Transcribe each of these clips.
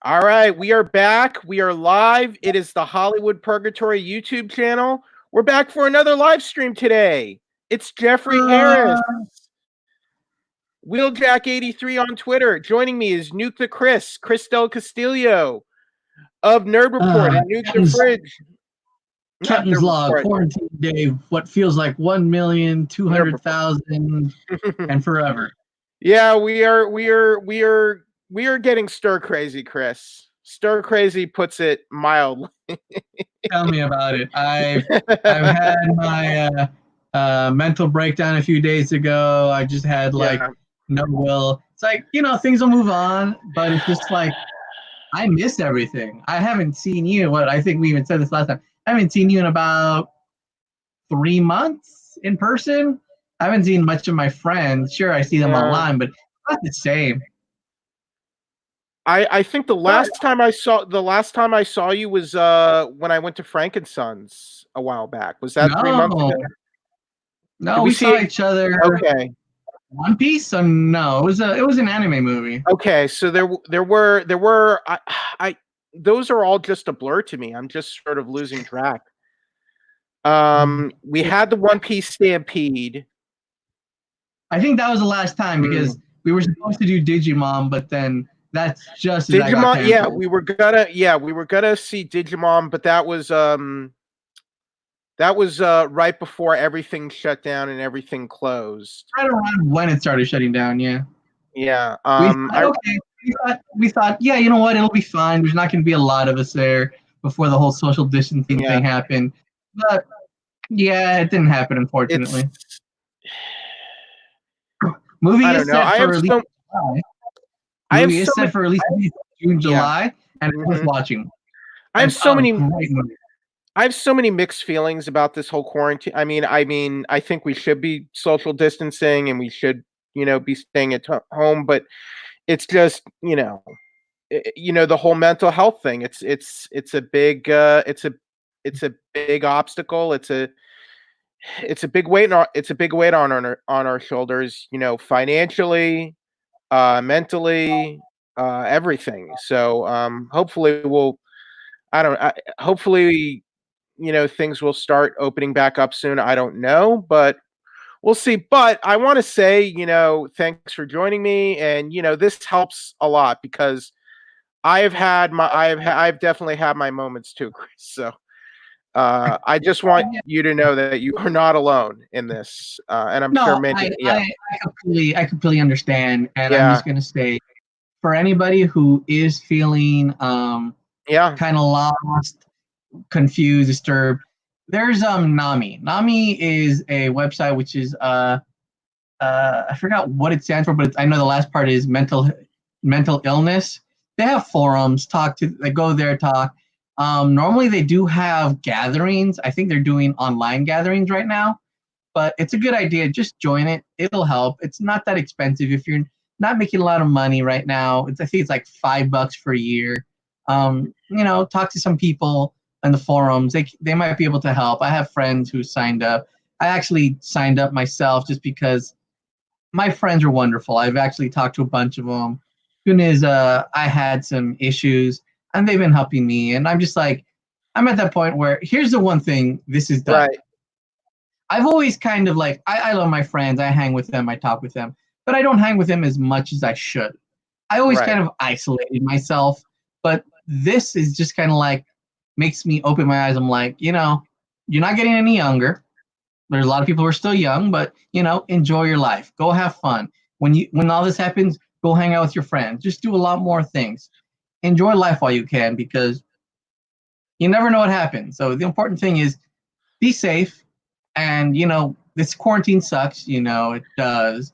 All right, we are back. We are live. It is the Hollywood Purgatory YouTube channel. We're back for another live stream today. It's Jeffrey Harris, Wheeljack83 on Twitter. Joining me is Nuke the Chris Del Castillo of Nerd Report, and Nuke the Fridge. Captain's Log, Quarantine Day, what feels like 1,200,000 and forever. Yeah, we are getting stir crazy, Chris. Stir crazy puts it mildly. Tell me about it. I've had my mental breakdown a few days ago. I just had no will. It's like, things will move on, but it's just like I miss everything. I haven't seen you. I think we even said this last time. I haven't seen you in about 3 months in person. I haven't seen much of my friends. Sure, I see them online, but it's not the same. I think the last time I saw you was when I went to Frankenson's a while back. Was that 3 months ago? No, we saw each other. Okay. One Piece? So no, it was an anime movie. Okay, so there were those are all just a blur to me. I'm just sort of losing track. We had the One Piece Stampede. I think that was the last time because we were supposed to do Digimon, but then that's just Digimon. Yeah, we were gonna see Digimon, but that was right before everything shut down and everything closed. Right around when it started shutting down, yeah. Yeah. We thought, yeah, you know what? It'll be fine. There's not going to be a lot of us there before the whole social distancing thing happened. But yeah, it didn't happen, unfortunately. Movie is set for release for release June, July, and it's worth watching. I have so many mixed feelings about this whole quarantine. I mean, I think we should be social distancing and we should, be staying at home, but it's just, the whole mental health thing. It's a big obstacle. It's a big weight on our shoulders, financially, mentally, everything. So hopefully hopefully things will start opening back up soon. I don't know, but we'll see. But I want to say, thanks for joining me, and this helps a lot because I've definitely had my moments too, Chris. So I just want you to know that you are not alone in this, and I'm sure many. I completely understand, and I'm just gonna say, for anybody who is feeling kind of lost, confused, disturbed, there's NAMI. NAMI is a website which is I forgot what it stands for, but I know the last part is mental illness. They have forums, they go there, talk. Normally they do have gatherings. I think they're doing online gatherings right now, but it's a good idea. Just join it. It'll help. It's not that expensive if you're not making a lot of money right now. I think it's like $5 for a year. Talk to some people in the forums. They might be able to help. I have friends who signed up. I actually signed up myself just because my friends are wonderful. I've actually talked to a bunch of them. Soon as I had some issues, and they've been helping me. And I'm just like, I'm at that point where here's the one thing this is done. Right. I've always kind of like, I love my friends. I hang with them. I talk with them. But I don't hang with them as much as I should. I always kind of isolated myself. But this is just kind of like, makes me open my eyes. I'm like, you're not getting any younger. There's a lot of people who are still young, but enjoy your life. Go have fun. When all this happens, go hang out with your friends. Just do a lot more things. Enjoy life while you can, because you never know what happens. So the important thing is be safe. And this quarantine sucks. It does.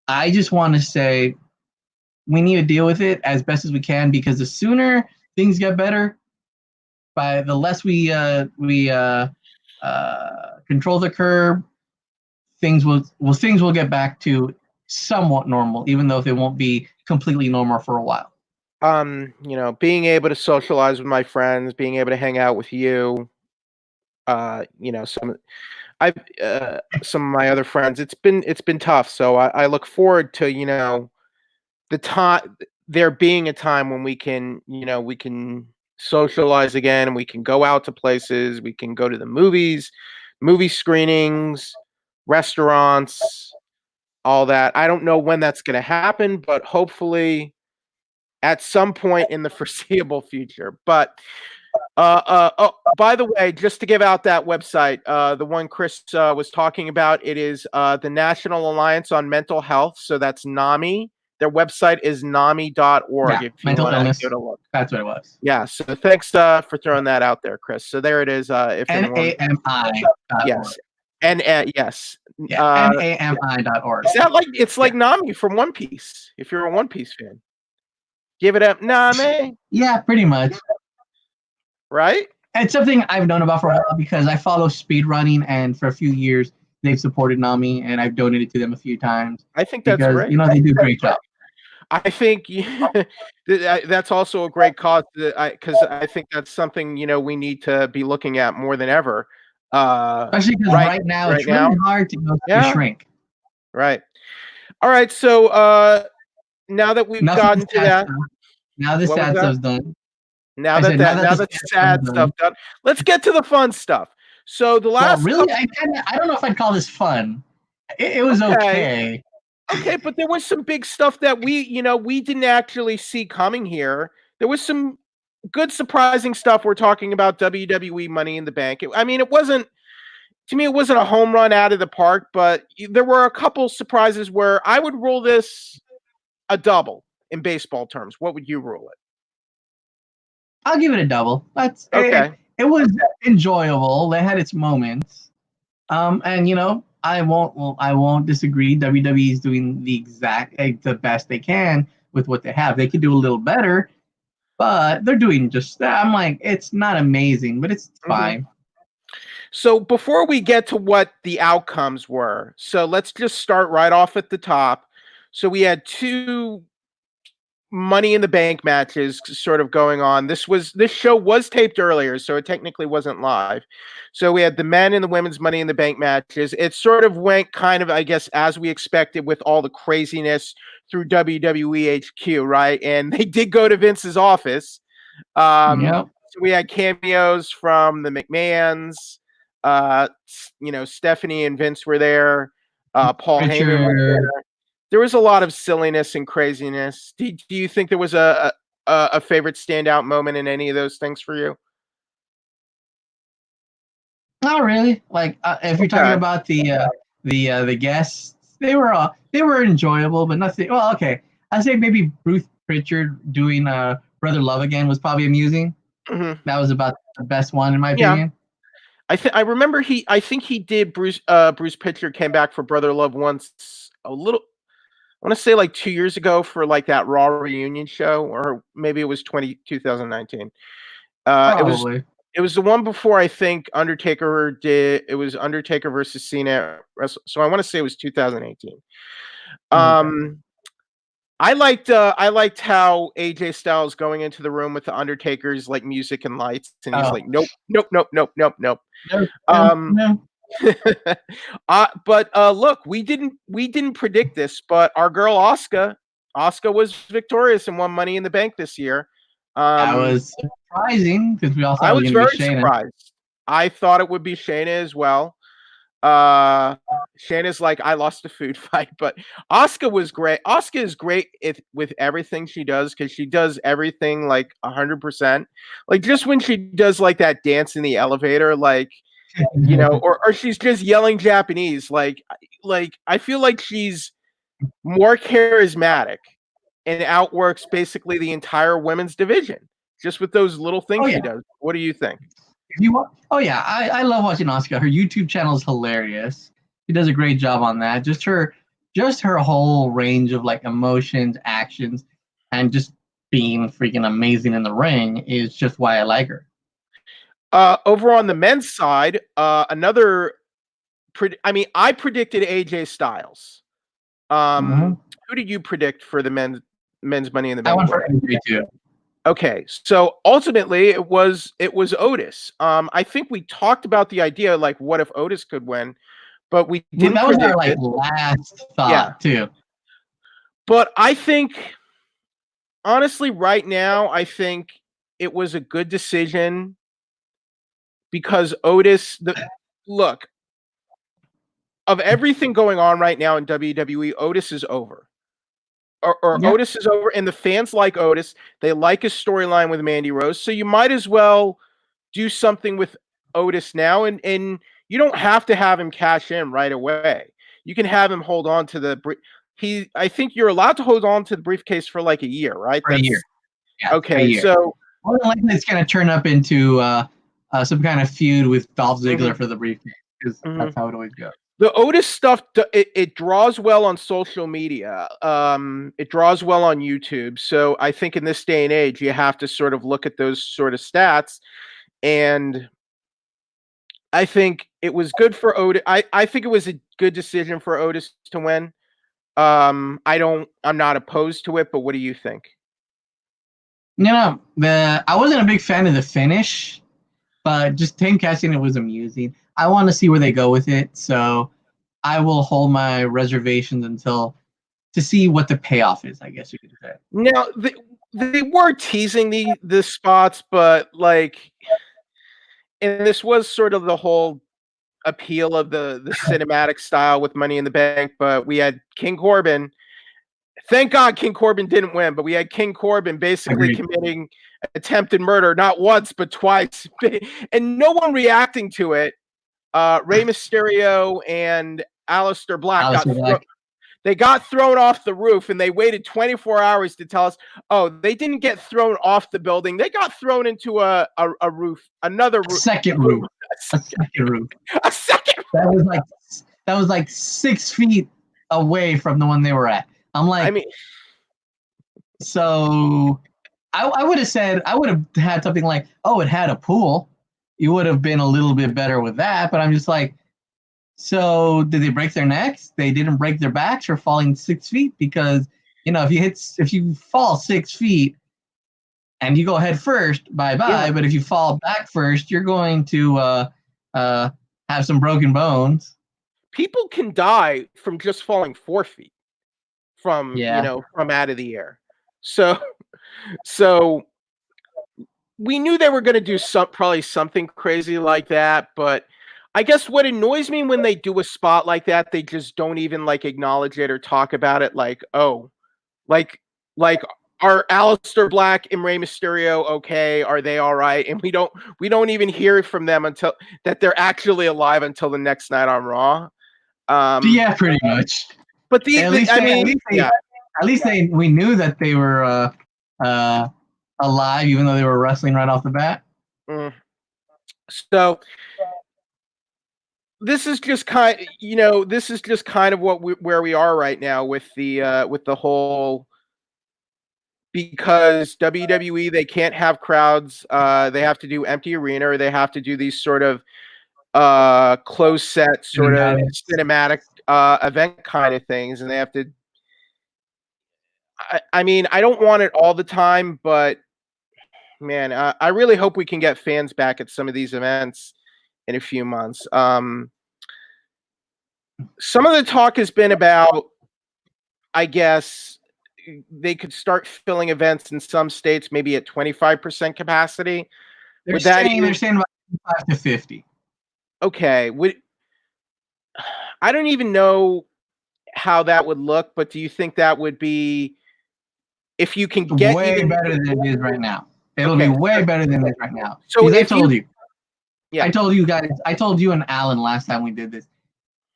I just want to say we need to deal with it as best as we can, because the sooner things get better, by the less we control the curve, things will get back to somewhat normal, even though they won't be completely normal for a while. Being able to socialize with my friends, being able to hang out with you, some of my other friends, it's been tough. So I look forward to, the time, there being a time when we can, we can socialize again and we can go out to places, we can go to the movies, movie screenings, restaurants, all that. I don't know when that's going to happen, but hopefully at some point in the foreseeable future. But oh, by the way, just to give out that website, the one Chris was talking about, it is the National Alliance on Mental Health. So that's NAMI. Their website is nami.org. Yeah, if you mental want illness. to go to look. That's what it was. Yeah. So thanks for throwing that out there, Chris. So there it is. If NAMI. Yes. And yes. Yeah, NAMI.org. Is that like it's like Nami from One Piece? If you're a One Piece fan, give it up, Nami. Yeah, pretty much. Right? It's something I've known about for a while because I follow speedrunning, and for a few years they've supported Nami, and I've donated to them a few times. I think that's great. They do a great job. I think that's also a great cause because I think that's something we need to be looking at more than ever. Especially because right now it's really hard to go to shrink. Right. All right. So now that we've gotten to that, now the sad stuff's done. Now that sad stuff done, let's get to the fun stuff. So the last I don't know if I'd call this fun. It was okay. Okay, but there was some big stuff that we didn't actually see coming here. There was some good surprising stuff. We're talking about WWE Money in the Bank. It wasn't a home run out of the park, but there were a couple surprises where I would rule this a double in baseball terms. What would you rule it? I'll give it a double. That's okay. It was enjoyable. They had its moments. And I won't disagree. WWE is doing the best they can with what they have. They could do a little better, but they're doing just that. I'm like, it's not amazing, but it's fine. So before we get to what the outcomes were, so let's just start right off at the top. So we had two Money in the Bank matches sort of going on. This show was taped earlier, so it technically wasn't live. So we had the men and the women's Money in the Bank matches. It sort of went kind of, I guess, as we expected with all the craziness through WWE HQ, right? And they did go to Vince's office. So we had cameos from the McMahons. Stephanie and Vince were there. Paul Heyman was there. There was a lot of silliness and craziness. Do you think there was a favorite standout moment in any of those things for you? Not really. Like if you're talking about the guests, they were enjoyable, but nothing. Well, okay, I'd say maybe Bruce Pritchard doing Brother Love Again was probably amusing. Mm-hmm. That was about the best one in my opinion. I remember I think he did Bruce Pritchard came back for Brother Love once a little. I want to say like 2 years ago for like that Raw reunion show, or maybe it was 2019. Probably. It was the one before I think Undertaker did. It was Undertaker versus Cena. So I want to say it was 2018. I liked how AJ Styles going into the room with the Undertaker's like music and lights, and he's like, nope. But look, we didn't predict this, but our girl Asuka was victorious and won Money in the Bank this year. That was surprising because we all thought I was very Shayna. surprised. I thought it would be Shayna as well. Shayna's like, I lost a food fight, but Asuka was great. Asuka is great with everything she does because she does everything like 100%. Like just when she does like that dance in the elevator, like. Or she's just yelling Japanese. Like I feel like she's more charismatic and outworks basically the entire women's division just with those little things she does. What do you think? I love watching Asuka. Her YouTube channel is hilarious. She does a great job on that. Just her whole range of like emotions, actions, and just being freaking amazing in the ring is just why I like her. Over on the men's side, I predicted AJ Styles. Who did you predict for the men's Money in the Bank? I went for AJ too. Okay, so ultimately it was Otis. I think we talked about the idea like, what if Otis could win? But we didn't. That was our last thought too. But I think honestly, right now, I think it was a good decision because Otis. Look, of everything going on right now in WWE, Otis is over. Or Yeah. Otis is over, and the fans like Otis. They like his storyline with Mandy Rose, so you might as well do something with Otis now, and you don't have to have him cash in right away. You can have him hold on to the I think you're allowed to hold on to the briefcase for like a year, right? For a year. Yeah, okay. a year. So more than likely, it's going to turn up into some kind of feud with Dolph Ziggler for the briefcase, because that's how it always goes. The Otis stuff, it draws well on social media. It draws well on YouTube. So I think in this day and age, you have to sort of look at those sort of stats. And I think it was good for Otis. I think it was a good decision for Otis to win. I'm not opposed to it, but what do you think? No, I wasn't a big fan of the finish, but just him catching it was amusing. I want to see where they go with it, so I will hold my reservations until to see what the payoff is, I guess you could say. Now, they were teasing the spots, but like, and this was sort of the whole appeal of the cinematic style with Money in the Bank, but we had King Corbin. Thank God King Corbin didn't win, but we had King Corbin basically committing attempted murder, not once, but twice, and no one reacting to it. Rey Mysterio and Aleister Black got thrown off the roof, and they waited 24 hours to tell us, oh, they didn't get thrown off the building. They got thrown into a roof, another roof. Second roof. A second roof. A second roof. That was like 6 feet away from the one they were at. I'm like, so I would have had something like, oh, it had a pool. You would have been a little bit better with that, but I'm just like, so did they break their necks? They didn't break their backs for falling 6 feet, because if you fall 6 feet and you go head first, bye bye. Yeah. But if you fall back first, you're going to have some broken bones. People can die from just falling 4 feet from from out of the air. So we knew they were going to do probably something crazy like that, but I guess what annoys me when they do a spot like that, they just don't even like acknowledge it or talk about it. Like, oh, like are Aleister Black and Rey Mysterio okay? Are they all right? And we don't even hear from them until that they're actually alive until the next night on Raw. Yeah, pretty much. But at least we knew that they were alive, even though they were wrestling right off the bat. So this is just kind of where we are right now with the whole, because WWE, they can't have crowds. They have to do empty arena, or they have to do these sort of closed set sort of cinematic event kind of things, and they have to. I mean, I don't want it all the time, but man, I really hope we can get fans back at some of these events in a few months. Some of the talk has been about, I guess, they could start filling events in some states maybe at 25% capacity. They're saying about 25 to 50. Okay. I don't even know how that would look, but do you think that would be, if you can get way better than it is right now? It'll be way better than it is right now. So I told you. I told you guys, I told you and Alan last time we did this.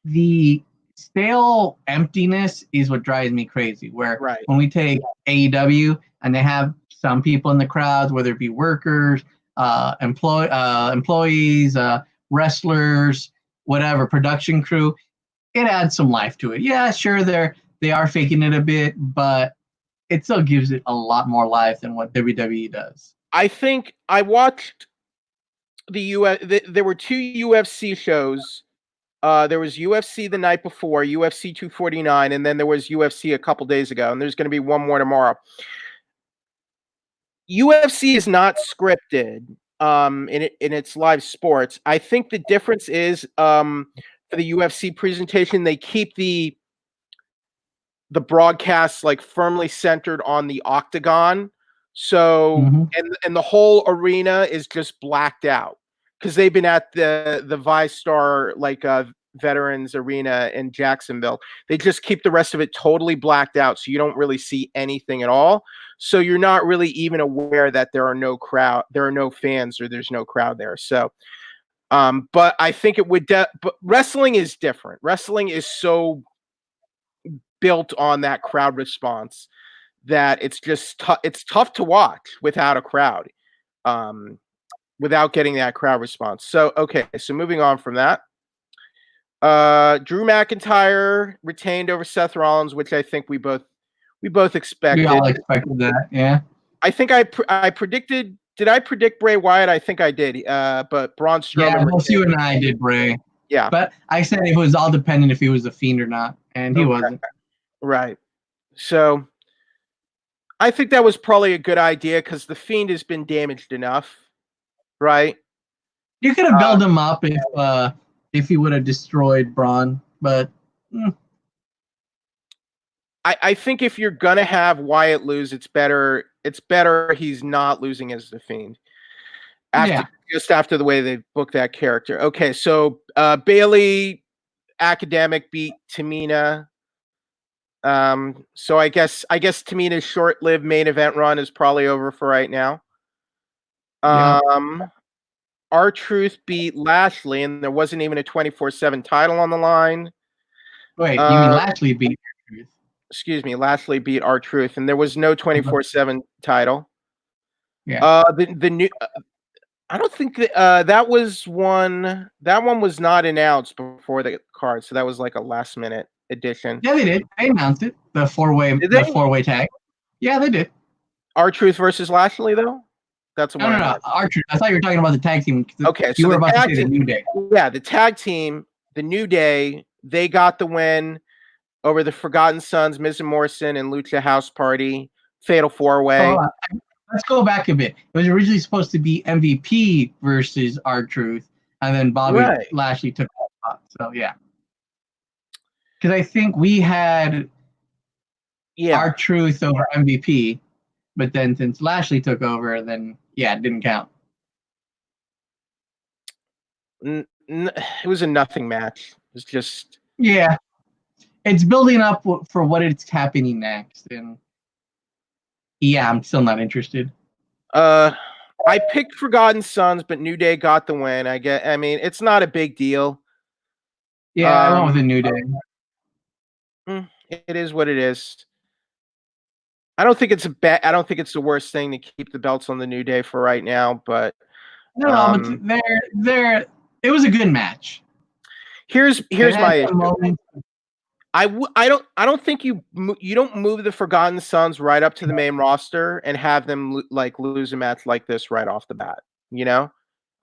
The stale emptiness is what drives me crazy. Where when we take AEW and they have some people in the crowds, whether it be workers, employees, wrestlers, whatever, production crew, it adds some life to it. Yeah, sure, they are faking it a bit, but it still gives it a lot more life than what WWE does. I think I watched there were 2 UFC shows. There was UFC the night before, UFC 249, and then there was UFC a couple days ago, and there's going to be one more tomorrow. UFC is not scripted in its live sports. I think the difference is for the UFC presentation, they keep the the broadcast like firmly centered on the octagon. So and the whole arena is just blacked out because they've been at the ViStar like Veterans Arena in Jacksonville. They just keep the rest of it totally blacked out, so you don't really see anything at all. So you're not really even aware that there are no fans, or there's no crowd there. So, but I think it would. But wrestling is different. Wrestling is so built on that crowd response that it's just it's tough to watch without a crowd, without getting that crowd response. So okay, so moving on from that. Drew McIntyre retained over Seth Rollins, which I think we both expected. We all expected that, yeah. I think I predicted. Did I predict Bray Wyatt? I think I did. But Braun Strowman. Yeah, both you and I did Bray. Yeah, but I said it was all dependent if he was a Fiend or not, and he wasn't. Right. So I think that was probably a good idea because the Fiend has been damaged enough, right? You could have built him up if he would have destroyed Braun, but I think if you're gonna have Wyatt lose, it's better he's not losing as the Fiend. Just after the way they booked that character. Okay, so Bailey Academic beat Tamina. So I guess Tamina's short-lived main event run is probably over for right now. R-Truth beat Lashley, and there wasn't even a 24/7 title on the line. Wait, you mean Lashley beat R-Truth? Excuse me, Lashley beat R-Truth, and there was no 24/7 title. Yeah. The new. I don't think that was one. That one was not announced before the card, so that was like a last-minute addition. Yeah, they did. They announced it. The four-way tag. Yeah, they did. R-Truth versus Lashley, though. That's no. R-Truth. I thought you were talking about the tag team. Okay, you were about to say the New Day. Yeah, the tag team, the New Day, they got the win over the Forgotten Sons, Miz and Morrison, and Lucha House Party. Fatal 4-way. Let's go back a bit. It was originally supposed to be MVP versus R-Truth, and then Bobby Lashley took that spot. So yeah, because I think we had R-Truth over MVP, but then since Lashley took over, then it didn't count. It was a nothing match. It was just it's building up for what it's happening next, and I'm still not interested. I picked Forgotten Sons, but New Day got the win. I mean, it's not a big deal. Yeah, I went with the New Day. It is what it is. I don't think it's the worst thing to keep the belts on the New Day for right now, but but it was a good match. Here's my issue. I don't think you don't move the Forgotten Sons right up to the main roster and have them like lose a match like this right off the bat. You know,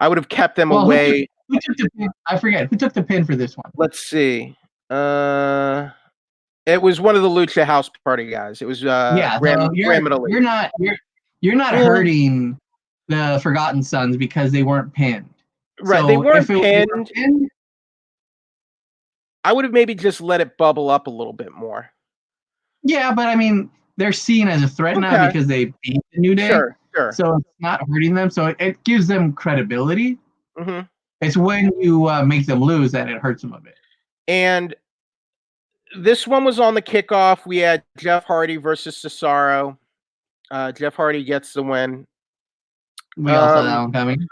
I would have kept them away. Who took the pin? I forget who took the pin for this one. Let's see. It was one of the Lucha House Party guys. It was you're not hurting the Forgotten Sons because they weren't pinned. Right, so they weren't pinned. I would have maybe just let it bubble up a little bit more. Yeah, but I mean, they're seen as a threat now because they beat the New Day. Sure. So it's not hurting them. So it gives them credibility. Mm-hmm. It's when you make them lose that it hurts them a bit. And this one was on the kickoff. We had Jeff Hardy versus Cesaro. Jeff Hardy gets the win. We also had that one coming.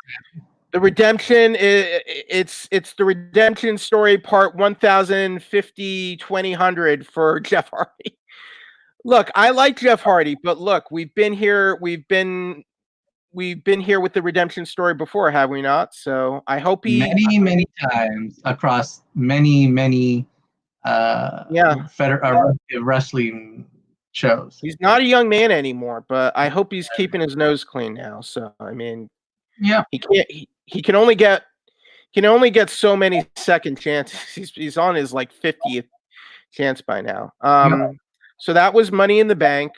The redemption, it's the redemption story part 1050 2000 for Jeff Hardy. Look, I like Jeff Hardy, but look, we've been here with the redemption story before, have we not? So I hope many times across many wrestling shows. He's not a young man anymore, but I hope he's keeping his nose clean now. So I mean, he can only get so many second chances. He's on his like 50th chance by now. So that was Money in the Bank.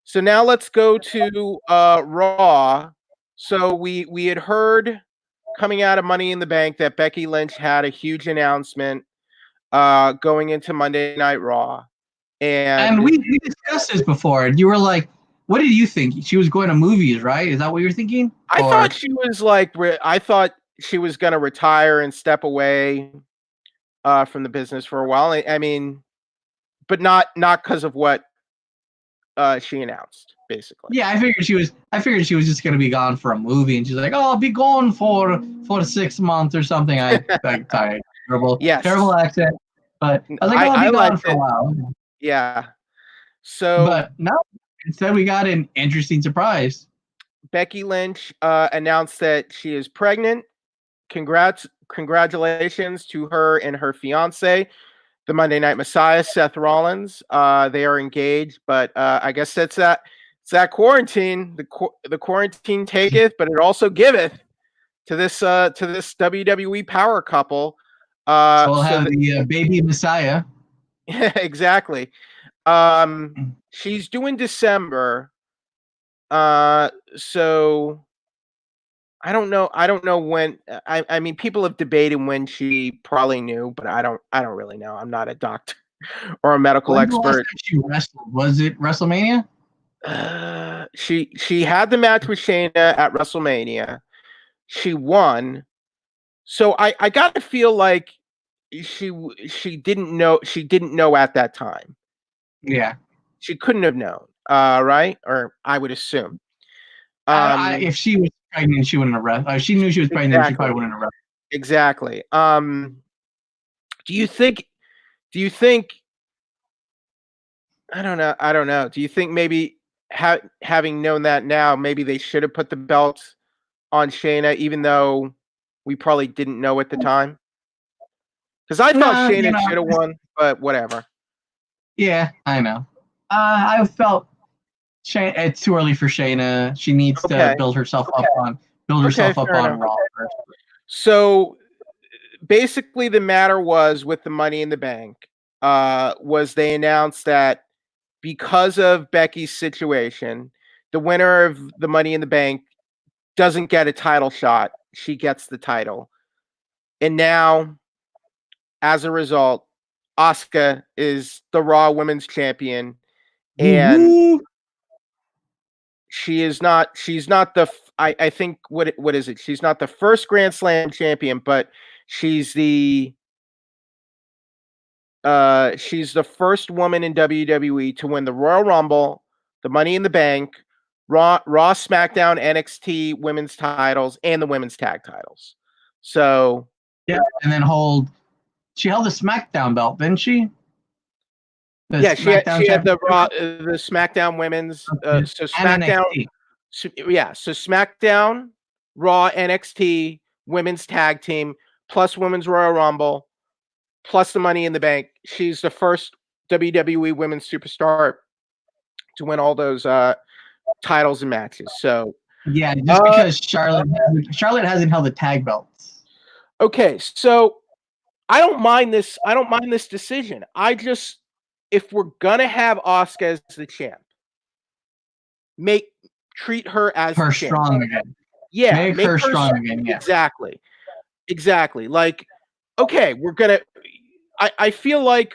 So now let's go to Raw. So we had heard coming out of Money in the Bank that Becky Lynch had a huge announcement going into Monday Night Raw. And we discussed this before. And you were like, what did you think? She was going to movies, right? Is that what you were thinking? I thought she was like, I thought she was going to retire and step away from the business for a while. I mean, but not because of what she announced, basically. Yeah, I figured she was just gonna be gone for a movie, and she's like, "Oh, I'll be gone for 6 months or something." Sorry, terrible accent, but I was like, "Oh, I'll be gone for a while." Yeah. So, but no, instead we got an interesting surprise. Becky Lynch announced that she is pregnant. Congratulations to her and her fiance, the Monday Night Messiah, Seth Rollins. They are engaged, but I guess it's that quarantine. The quarantine taketh, but it also giveth to this WWE power couple. So we'll have the baby Messiah. Exactly. She's due in December. So I don't know when. I mean, people have debated when she probably knew, but I don't really know. I'm not a doctor or a medical expert. The last time she wrestled? Was it WrestleMania? She had the match with Shayna at WrestleMania. She won. So I got to feel like she didn't know at that time. Yeah. She couldn't have known, right? Or I would assume. If she was pregnant, she wouldn't have wrestled. She knew she was pregnant, exactly. She probably wouldn't have wrestled. Exactly. Do you think I don't know. Do you think maybe having known that now, maybe they should have put the belt on Shayna, even though we probably didn't know at the time? Because I thought Shayna should have won, but whatever. Yeah, I know. I felt it's too early for Shayna. She needs to build herself up on Raw first. So basically, the matter was with the Money in the Bank. Was they announced that because of Becky's situation, the winner of the Money in the Bank doesn't get a title shot. She gets the title. And now, as a result, Asuka is the Raw Women's Champion. And she's not the I think what is it? She's not the first Grand Slam champion, but she's the first woman in WWE to win the Royal Rumble, the Money in the Bank, Raw, SmackDown, NXT women's titles, and the women's tag titles. So yeah, and then she held the SmackDown belt, didn't she? She had the Raw, the SmackDown women's. So SmackDown, so SmackDown, Raw, NXT women's tag team plus women's Royal Rumble plus the Money in the Bank. She's the first WWE women's superstar to win all those titles and matches. So yeah, just because Charlotte hasn't held the tag belts. Okay, so I don't mind this decision. If we're gonna have Asuka as the champ, treat her as her strong again. Yeah, make her strong again. Yeah. Exactly. Like, okay, we're gonna. I feel like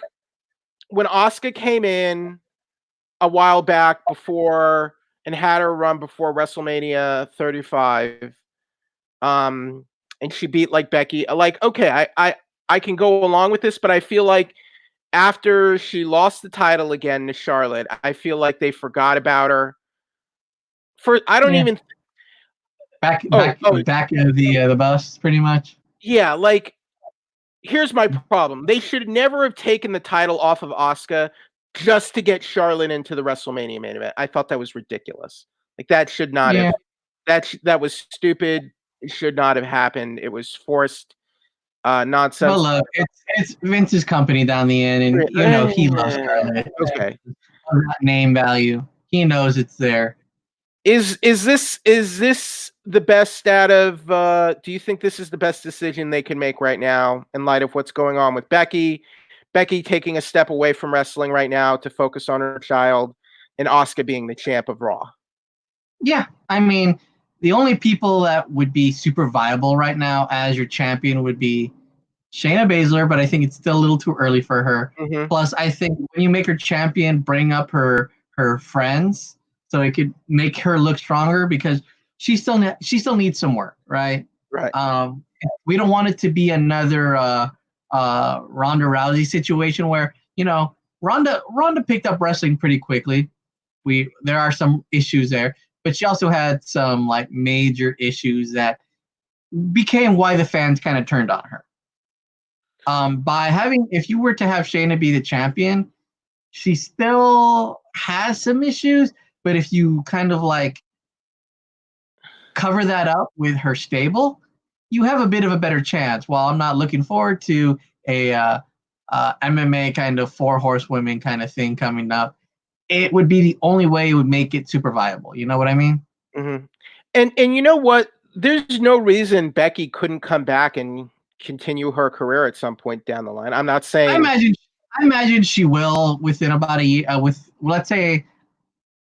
when Asuka came in a while back before and had her run before WrestleMania 35, and she beat like Becky. Like, okay, I can go along with this, but I feel like after she lost the title again to Charlotte, I feel like they forgot about her. Back of the bus, pretty much. Yeah, like here's my problem. They should never have taken the title off of Asuka just to get Charlotte into the WrestleMania main event. I thought that was ridiculous. Like that should not have. That was stupid. It should not have happened. It was forced nonsense. Well, look, it's Vince's company down the end, and he loves Charlotte. Okay, name value. He knows it's there. Is this the best out of? Do you think this is the best decision they can make right now in light of what's going on with Becky? Becky taking a step away from wrestling right now to focus on her child, and Asuka being the champ of Raw. Yeah, I mean, the only people that would be super viable right now as your champion would be Shayna Baszler, but I think it's still a little too early for her. Mm-hmm. Plus, I think when you make her champion, bring up her friends so it could make her look stronger because she still needs some work, right? Right. We don't want it to be another Ronda Rousey situation where Ronda picked up wrestling pretty quickly. There are some issues there, but she also had some like major issues that became why the fans kind of turned on her. If you were to have Shayna be the champion, she still has some issues, but if you kind of like cover that up with her stable, you have a bit of a better chance. While I'm not looking forward to a MMA kind of 4 horsewomen kind of thing coming up, it would be the only way it would make it super viable. You know what I mean? Mm-hmm. And you know what? There's no reason Becky couldn't come back and continue her career at some point down the line. I'm not saying. I imagine she will within about a year. Let's say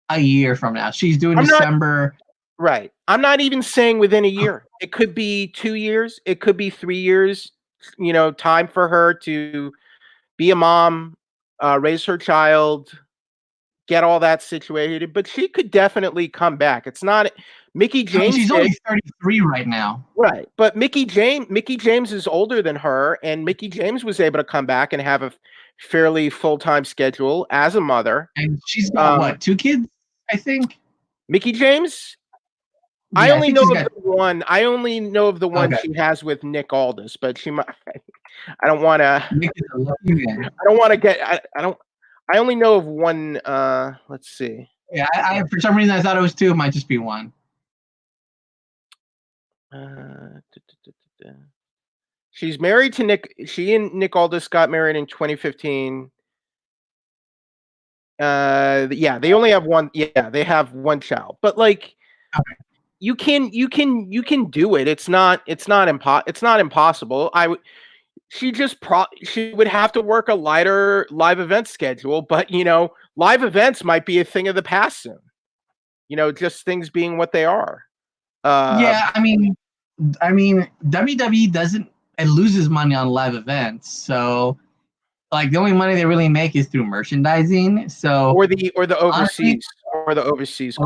a year from now. She's doing December. Right. I'm not even saying within a year. It could be 2 years. It could be 3 years. Time for her to be a mom, raise her child, get all that situated. But she could definitely come back. It's not Mickie James. She's only 33 right now. Right. But Mickie James is older than her, and Mickie James was able to come back and have a fairly full-time schedule as a mother. And she's got what, 2 kids, I think? Mickie James? Yeah, I only know of the one. I only know of the one she has with Nick Aldis, but she might. I don't want to. I don't want to get. I don't. I only know of one. Let's see. Yeah, I for some reason I thought it was 2. It might just be 1. She's married to Nick. She and Nick Aldis got married in 2015. Yeah, they only have one. Yeah, they have one child, but like. Okay. You can do it. It's not impossible. She would have to work a lighter live event schedule, but live events might be a thing of the past soon. Just things being what they are. Yeah, I mean WWE loses money on live events, so like the only money they really make is through merchandising. So or the overseas. Or the overseas,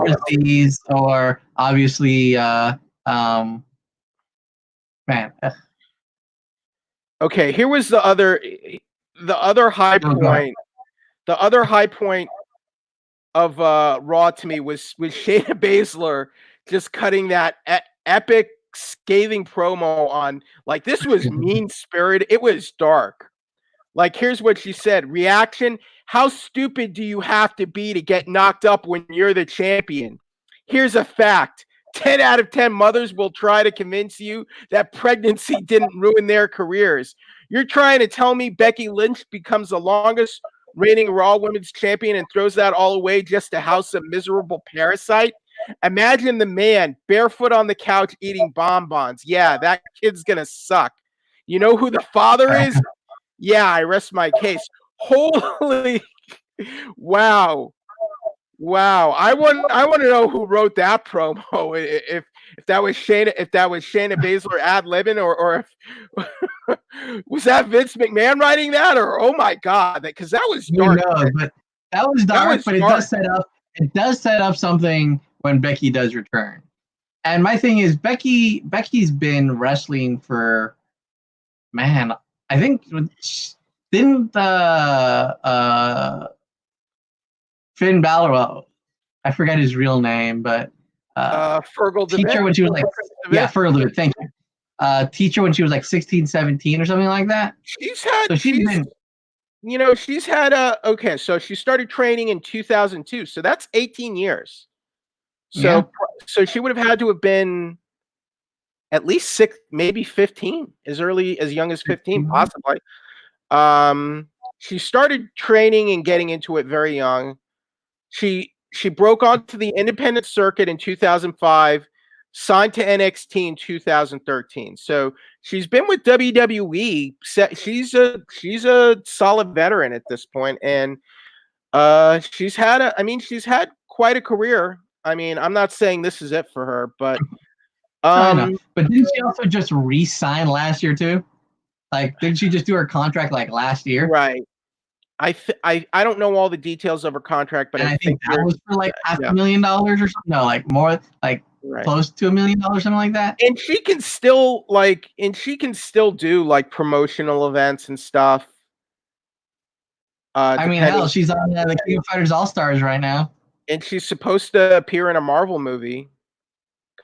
or obviously, man. Okay, here was the other high point. The other high point of Raw to me was Shayna Baszler just cutting that epic, scathing promo on like this was mean spirited. It was dark. Like here's what she said: reaction. How stupid do you have to be to get knocked up when you're the champion? Here's a fact. 10 out of 10 mothers will try to convince you that pregnancy didn't ruin their careers. You're trying to tell me Becky Lynch becomes the longest reigning Raw Women's Champion and throws that all away just to house a miserable parasite? Imagine the man barefoot on the couch eating bonbons. Yeah, that kid's going to suck. You know who the father is? Yeah, I rest my case. Holy wow. I want to know who wrote that promo. If that was Shayna Baszler ad-libbing or if was that Vince McMahon writing that, or oh my god, because that was dark. But that was dark, but it does set up something when Becky does return. And my thing is Becky's been wrestling for, man, I think didn't Finn Balor, I forget his real name, but Fergal teacher when she was like, Fergal DeWitt, thank you. Teacher when she was like 16, 17 or something like that. She's had okay, so she started training in 2002, so that's 18 years. So she would have had to have been at least 6, maybe 15, as young as 15, possibly. She started training and getting into it very young. She broke onto the independent circuit in 2005, signed to NXT in 2013. So she's been with WWE. She's a solid veteran at this point, and she's had quite a career. I mean, I'm not saying this is it for her, but I know. But didn't she also just re-sign last year too? Like, didn't she just do her contract like last year? Right. I don't know all the details of her contract, but And I I think think that was for like $500,000 or something. No, like more, like close to $1 million, something like that. And she can still do like promotional events and stuff. I mean, hell, she's on the King of Fighters All Stars right now, and she's supposed to appear in a Marvel movie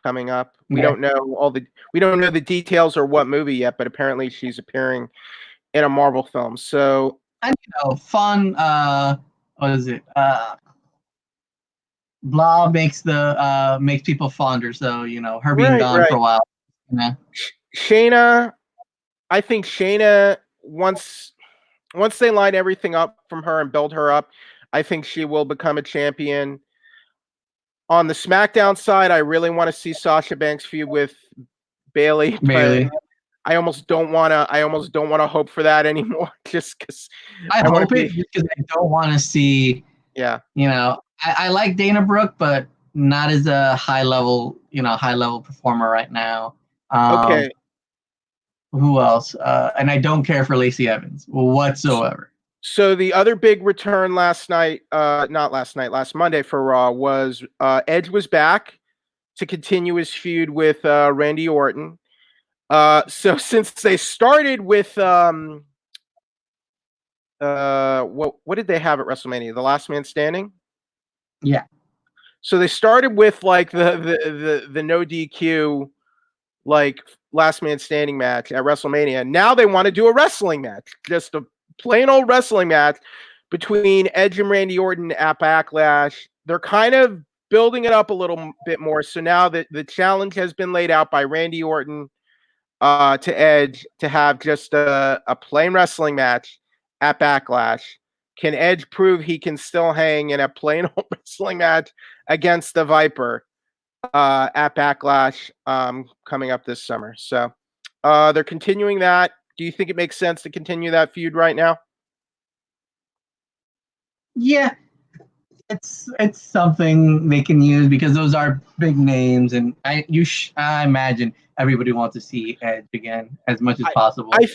coming up. We don't know the details or what movie yet, but apparently she's appearing in a Marvel film. So, and fun. What is it? Blah makes people fonder. So her being gone for a while. Shayna, I think Shayna, once they line everything up from her and build her up, I think she will become a champion. On the SmackDown side, I really want to see Sasha Banks feud with Bayley, but I almost don't want to hope for that anymore. Just because I hope it, because I don't want to see. Yeah. I like Dana Brooke, but not as a high level performer right now. Okay. Who else? And I don't care for Lacey Evans whatsoever. So the other big return last Monday for Raw was Edge was back to continue his feud with Randy Orton. So since they started with what did they have at WrestleMania? The Last Man Standing? Yeah. So they started with like the no DQ like Last Man Standing match at WrestleMania. Now they want to do a wrestling match, just a plain old wrestling match between Edge and Randy Orton at Backlash. They're kind of building it up a little bit more. So now that the challenge has been laid out by Randy Orton to Edge to have just a plain wrestling match at Backlash. Can Edge prove he can still hang in a plain old wrestling match against the Viper at Backlash coming up this summer? So they're continuing that. Do you think it makes sense to continue that feud right now? Yeah, it's something they can use because those are big names, and I imagine everybody wants to see Edge again as much as possible. I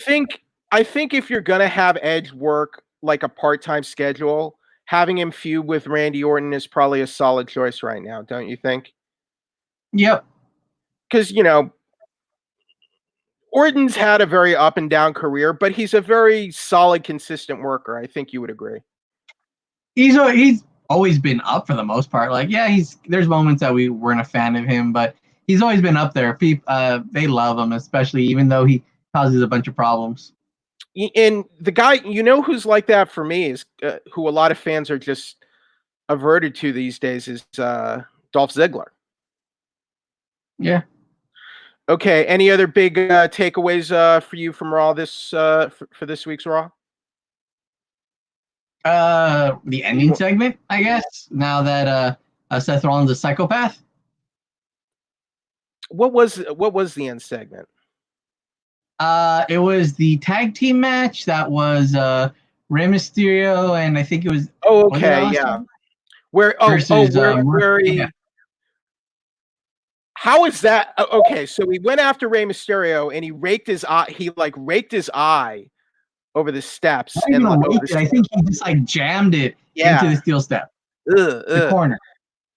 think if you're gonna have Edge work like a part-time schedule, having him feud with Randy Orton is probably a solid choice right now, don't you think? Yep. Because Orton's had a very up and down career, but he's a very solid, consistent worker. I think you would agree. He's always been up for the most part. Like, yeah, there's moments that we weren't a fan of him, but he's always been up there. People, they love him, especially even though he causes a bunch of problems. And the guy, who's like that for me is who a lot of fans are just averted to these days is Dolph Ziggler. Yeah. Okay. Any other big takeaways for you from Raw this for this week's Raw? The ending segment, I guess. Now that Seth Rollins is a psychopath. What was the end segment? It was the tag team match that was Rey Mysterio, and I think it was. Oh, okay, yeah. How is that? Okay, so he went after Rey Mysterio and he raked his eye. He raked his eye over the steps. I think he just jammed it into the steel step. The corner.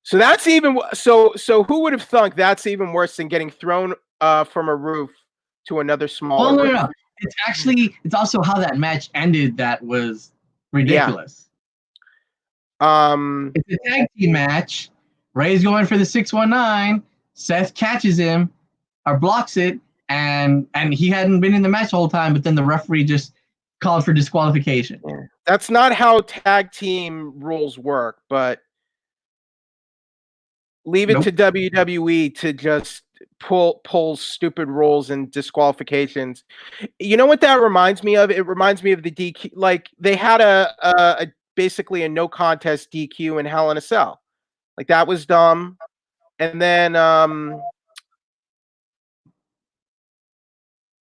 So that's even so who would have thunk that's even worse than getting thrown from a roof to another smaller roof? No. It's also how that match ended that was ridiculous. It's a tag team match. Ray's going for the 619. Seth catches him or blocks it, and he hadn't been in the match the whole time, but then the referee just called for disqualification. Yeah. That's not how tag team rules work, but leave it to WWE to just pull stupid rules and disqualifications. You know what that reminds me of? It reminds me of the DQ. Like they had a basically a no contest DQ in Hell in a Cell. Like that was dumb. And then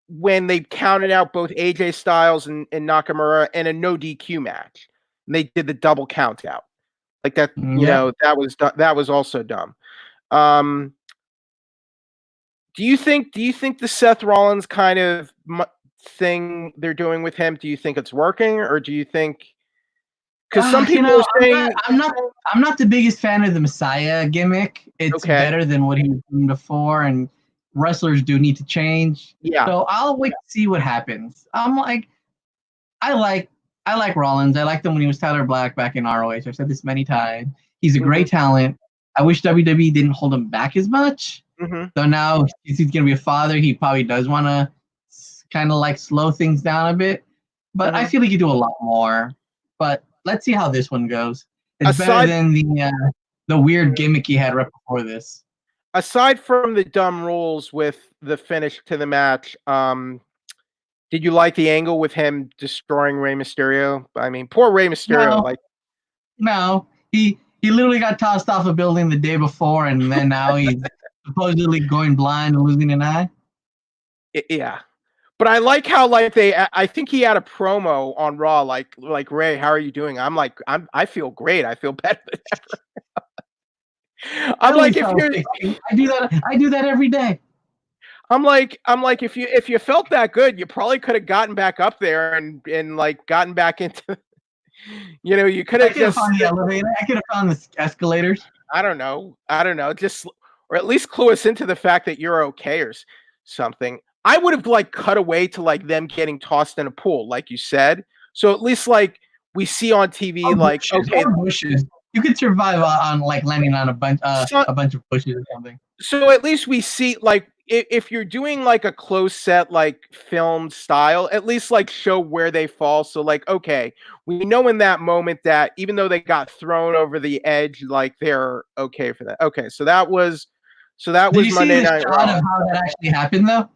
when they counted out both AJ Styles and Nakamura in a no DQ match, and they did the double count out. Like that, that was also dumb. Do you think the Seth Rollins kind of thing they're doing with him? Do you think it's working, or do you think? Because some people are saying I'm not the biggest fan of the Messiah gimmick. It's better than what he was doing before, and wrestlers do need to change. Yeah. So I'll wait to see what happens. I'm like, I like Rollins. I liked him when he was Tyler Black back in ROH. I've said this many times. He's a great talent. I wish WWE didn't hold him back as much. So now he's going to be a father. He probably does want to kind of like slow things down a bit. But I feel he could do a lot more. But let's see how this one goes. It's better than the weird gimmick he had right before this. Aside from the dumb rules with the finish to the match, did you like the angle with him destroying Rey Mysterio? I mean, poor Rey Mysterio. No, he literally got tossed off a building the day before, and then now he's supposedly going blind and losing an eye. Yeah, but I like how I think he had a promo on Raw like Ray, how are you doing? I feel great. I feel better than ever. I'm like, I do that every day. I'm like, if you felt that good, you probably could have gotten back up there and like gotten back into, you could have just found the elevator. I could have found the escalators. I don't know, just or at least clue us into the fact that you're okay or something. I would have like cut away to like them getting tossed in a pool, like you said. So at least like we see on TV, bushes. You could survive on like landing on a bunch of bushes or something. So at least we see like if you're doing like a close set like film style, at least like show where they fall. So like, okay, we know in that moment that even though they got thrown over the edge, like they're okay for that. Okay, so that was Monday Night Raw. Did you see the shot of how that actually happened though?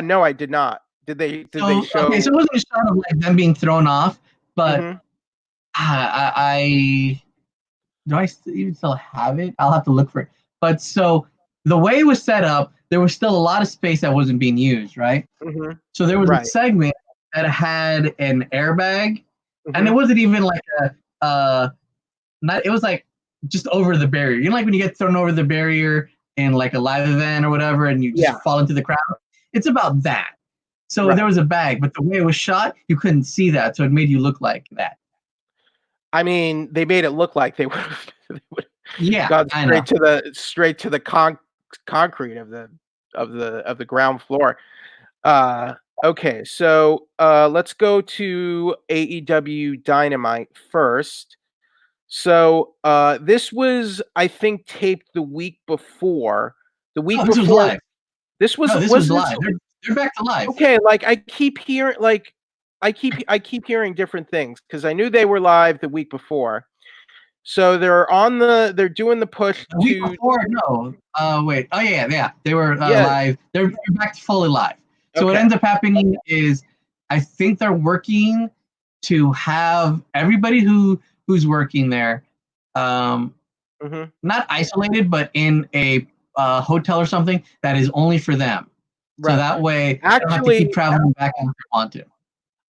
No, I did not. Did they show? Okay, so it wasn't a shot of like them being thrown off, but I do I even still have it? I'll have to look for it. But so the way it was set up, there was still a lot of space that wasn't being used, right? So there was a segment that had an airbag, and it wasn't even like it was like just over the barrier. You know, like when you get thrown over the barrier in like a live event or whatever, and you just fall into the crowd. It's about that. So there was a bag, but the way it was shot, you couldn't see that, so it made you look like that. I mean, they made it look like they would have gone straight to the concrete of the ground floor. Okay, so let's go to AEW Dynamite first. So this was, I think, taped the week before. The week before. This was live. This was live. They're back to live. Okay, like I keep hearing hearing different things because I knew they were live the week before. So they're doing the push the week before. No, wait. Oh yeah. They were live. They're back to fully live. So what ends up happening is, I think they're working to have everybody who's working there, not isolated, but in a hotel or something that is only for them. So that way, they don't have to keep traveling back if they want to.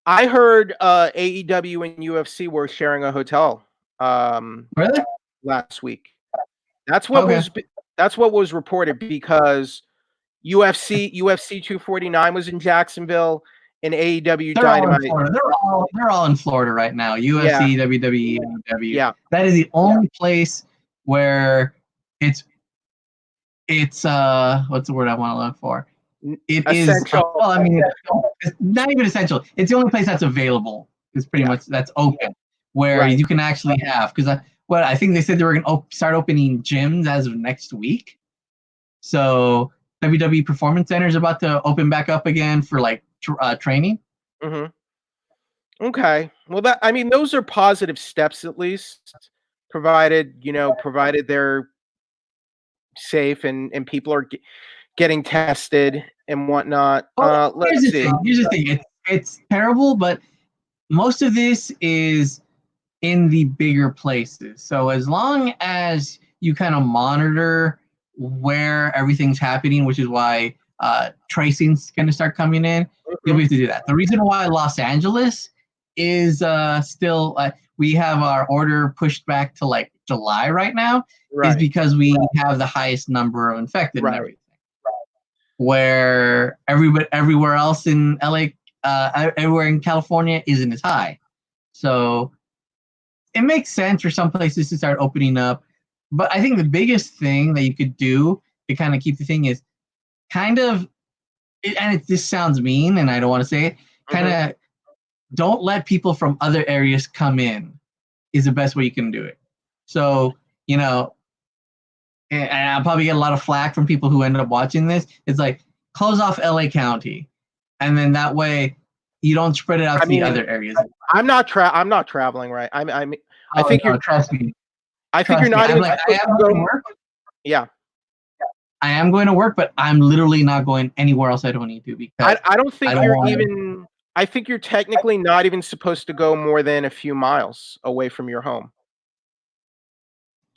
I heard AEW and UFC were sharing a hotel. Really? Last week. That's what was reported because UFC 249 was in Jacksonville and AEW Dynamite. They're all in Florida right now. UFC, WWE, AEW. Yeah. That is the only place where it's what's the word I want to look for? It essential. Is well, I mean, it's not even essential. It's the only place that's available. It's pretty much that's open where you can actually have because I think they said they were going to start opening gyms as of next week. So WWE Performance Center is about to open back up again for like training. Okay. Well, those are positive steps at least, provided they're safe and people are getting tested and whatnot. Let's see. Here's the thing. It's terrible, but most of this is in the bigger places. So as long as you kind of monitor where everything's happening, which is why tracing's going to start coming in, you'll be able to do that. The reason why Los Angeles is still we have our order pushed back to like July right now is because we have the highest number of infected and everything. where everywhere else in LA, everywhere in California isn't as high. So it makes sense for some places to start opening up. But I think the biggest thing that you could do to kind of keep the thing is kind of, this sounds mean and I don't want to say it, kind of don't let people from other areas come in is the best way you can do it. So, and I'll probably get a lot of flack from people who end up watching this. It's like, close off LA County. And then that way you don't spread it out to the other areas. I'm not traveling, right? I think you're, trust me. I think you're not even supposed to go to work. Yeah. I am going to work, but I'm literally not going anywhere else I don't need to, because I don't think I think you're technically not even supposed to go more than a few miles away from your home.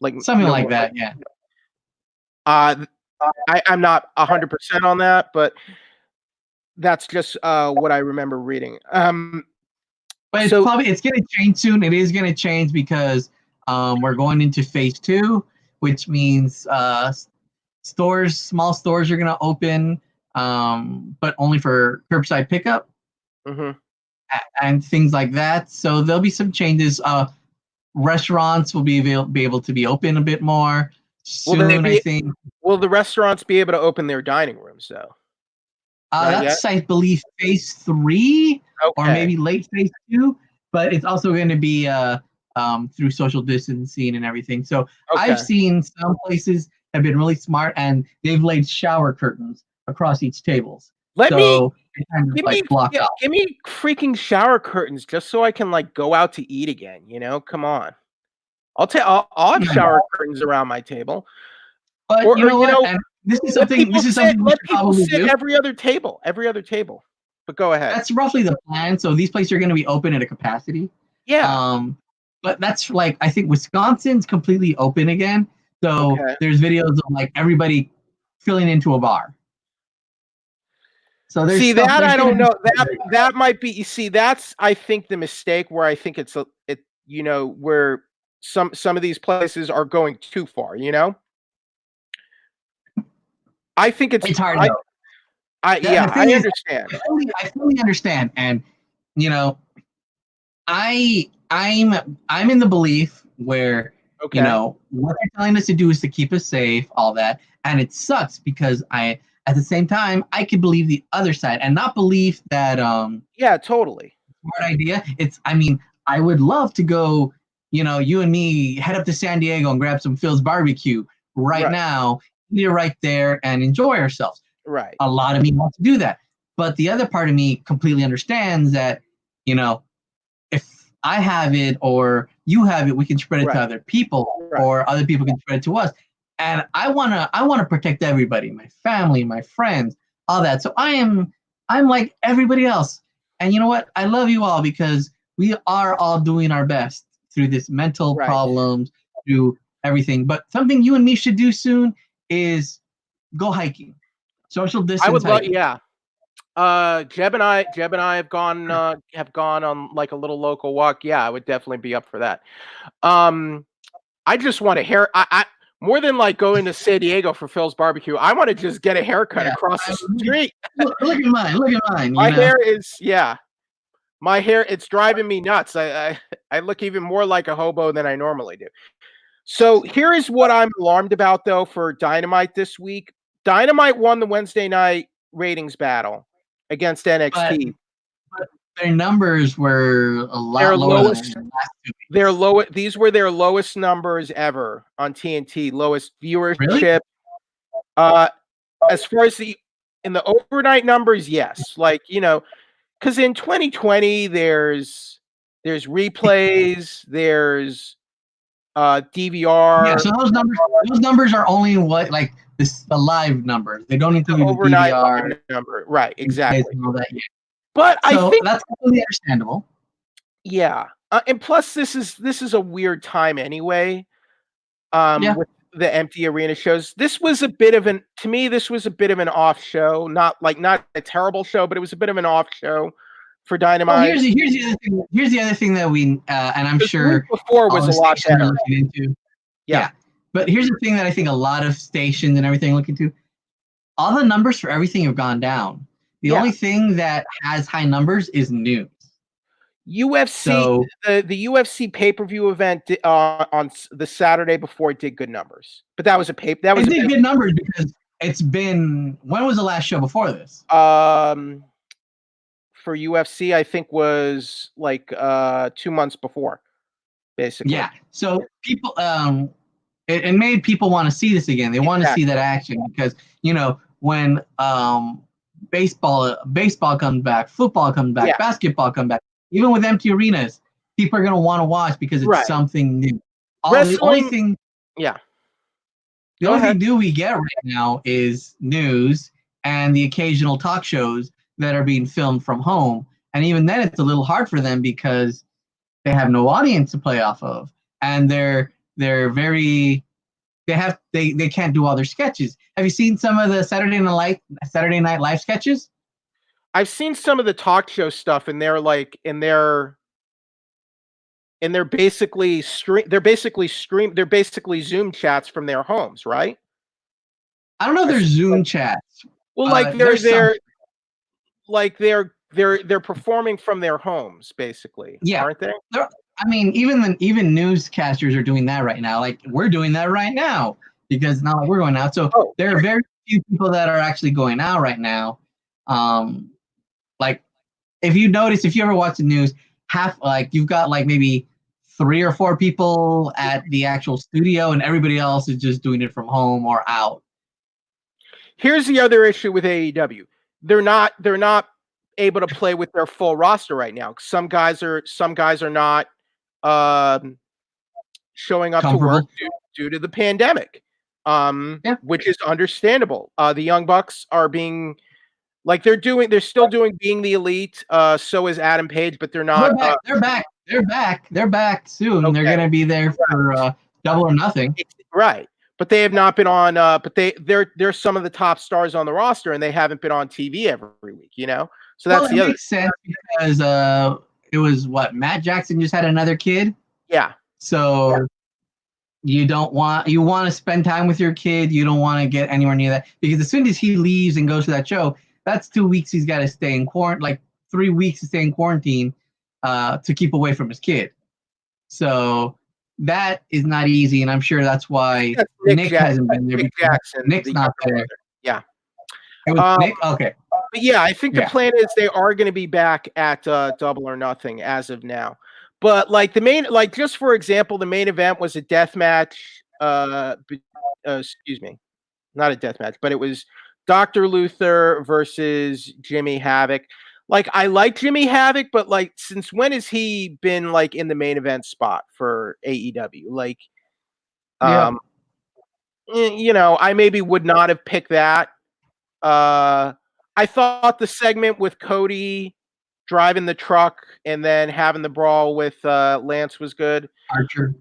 Like something like that, yeah. I'm not 100% on that, but that's just what I remember reading. But it's going to change soon. It is going to change because we're going into phase 2, which means small stores are going to open, but only for curbside pickup and things like that. So there'll be some changes. Restaurants will be able to be open a bit more soon, I think. Will the restaurants be able to open their dining rooms, though? That's, I believe, phase 3 or maybe late phase 2, but it's also going to be through social distancing and everything. So I've seen some places have been really smart and they've laid shower curtains across each tables. Give me freaking shower curtains just so I can go out to eat again. Come on. I'll have shower curtains around my table. But this is something. Let people sit every other table. But go ahead. That's roughly the plan. So these places are going to be open at a capacity. Yeah. But that's I think Wisconsin's completely open again. So there's videos of everybody filling into a bar. So there's I don't know. That might be. You see, that's I think the mistake where I think it's where some of these places are going too far. I think it's hard. I understand. I fully understand, and I'm in the belief where what they're telling us to do is to keep us safe, all that, and it sucks because at the same time I could believe the other side and not believe that. Totally. Smart idea. I would love to go. You and me head up to San Diego and grab some Phil's barbecue right now. We're right there and enjoy ourselves. Right. A lot of me want to do that. But the other part of me completely understands that, if I have it or you have it, we can spread it to other people or other people can spread it to us. And I wanna protect everybody, my family, my friends, all that. So I'm like everybody else. And you know what? I love you all because we are all doing our best through this mental problems, through everything. But something you and me should do soon is go hiking. Social distance. I would love, Jeb and I have gone on a little local walk. Yeah, I would definitely be up for that. I just want I more than going to San Diego for Phil's barbecue. I want to just get a haircut across the street. Look at mine. My hair is my hair. It's driving me nuts. I look even more like a hobo than I normally do. So here is what I'm alarmed about, though, for Dynamite this week. Dynamite won the Wednesday night ratings battle against NXT. But their numbers were a lot lower than last 2 weeks. These were their lowest numbers ever on TNT. Lowest viewership. Really? As far as in the overnight numbers, yes. Because in 2020 there's replays, there's DVR. Yeah, so those numbers are only the live numbers. They don't include the overnight DVR number. Right, exactly. That, yeah. But I think that's completely understandable. Yeah. And plus this is a weird time anyway. With the empty arena shows. This was a bit of an off show. Not a terrible show, but it was a bit of an off show for Dynamite. Well, here's the other thing that we and I'm sure before was a lot better. Into. Yeah. But here's the thing that I think a lot of stations and everything look into. all the numbers for everything have gone down. The only thing that has high numbers is news. UFC, the UFC pay-per-view event on the Saturday before it did good numbers, but that was a pay. That was it did good numbers because it's been. When was the last show before this? For UFC, I think was like 2 months before, basically. Yeah. So people, it made people want to see this again. They want to see that action because when baseball comes back, football comes back, basketball comes back. Even with empty arenas, people are going to want to watch because it's something new. The only thing new we get right now is news and the occasional talk shows that are being filmed from home. And even then, it's a little hard for them because they have no audience to play off of, and they can't do all their sketches. Have you seen some of the Saturday Night Live sketches? I've seen some of the talk show stuff, and they're basically Zoom chats from their homes, right? I don't know if they're Zoom chats. Well, they're performing from their homes, basically. Yeah, aren't they? I mean, even newscasters are doing that right now. Like we're doing that right now because not like we're going out. So there are very few people that are actually going out right now. Like if you ever watch the news, you've got like maybe 3 or 4 people at the actual studio, and everybody else is just doing it from home or out. Here's the other issue with AEW. They're not able to play with their full roster right now. Some guys are not showing up to work due to the pandemic, which is understandable. The Young Bucks are being they're still doing Being the Elite. So is Adam Page, but they're not. They're back soon. Okay. They're going to be there for Double or Nothing. Right. But they have not been on. But they're some of the top stars on the roster, and they haven't been on TV every week. So that's the other. Makes sense because it was Matt Jackson just had another kid. Yeah. So you want to spend time with your kid. You don't want to get anywhere near that because as soon as he leaves and goes to that show, that's 2 weeks he's got to stay in quarantine, like 3 weeks to stay in quarantine to keep away from his kid. So that is not easy, and I'm sure that's why Nick hasn't been there. Nick's not there. Yeah. It was Nick? Okay. But yeah, I think the plan is they are going to be back at Double or Nothing as of now. But just for example, the main event was a death match. Excuse me, not a death match, but it was Dr. Luther versus Jimmy Havoc. I like Jimmy Havoc, but since when has he been in the main event spot for AEW? I maybe would not have picked that. I thought the segment with Cody driving the truck and then having the brawl with Lance was good. Archer.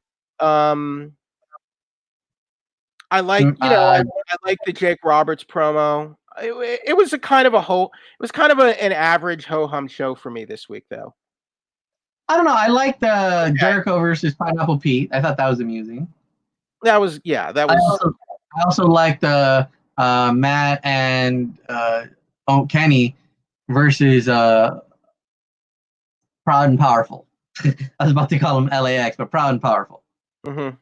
I like the Jake Roberts promo. It was an average ho-hum show for me this week, though. I don't know. I like the Jericho versus Pineapple Pete. I thought that was amusing. That was. I also liked Matt and Kenny versus Proud and Powerful. I was about to call them LAX, but Proud and Powerful. Mm-hmm.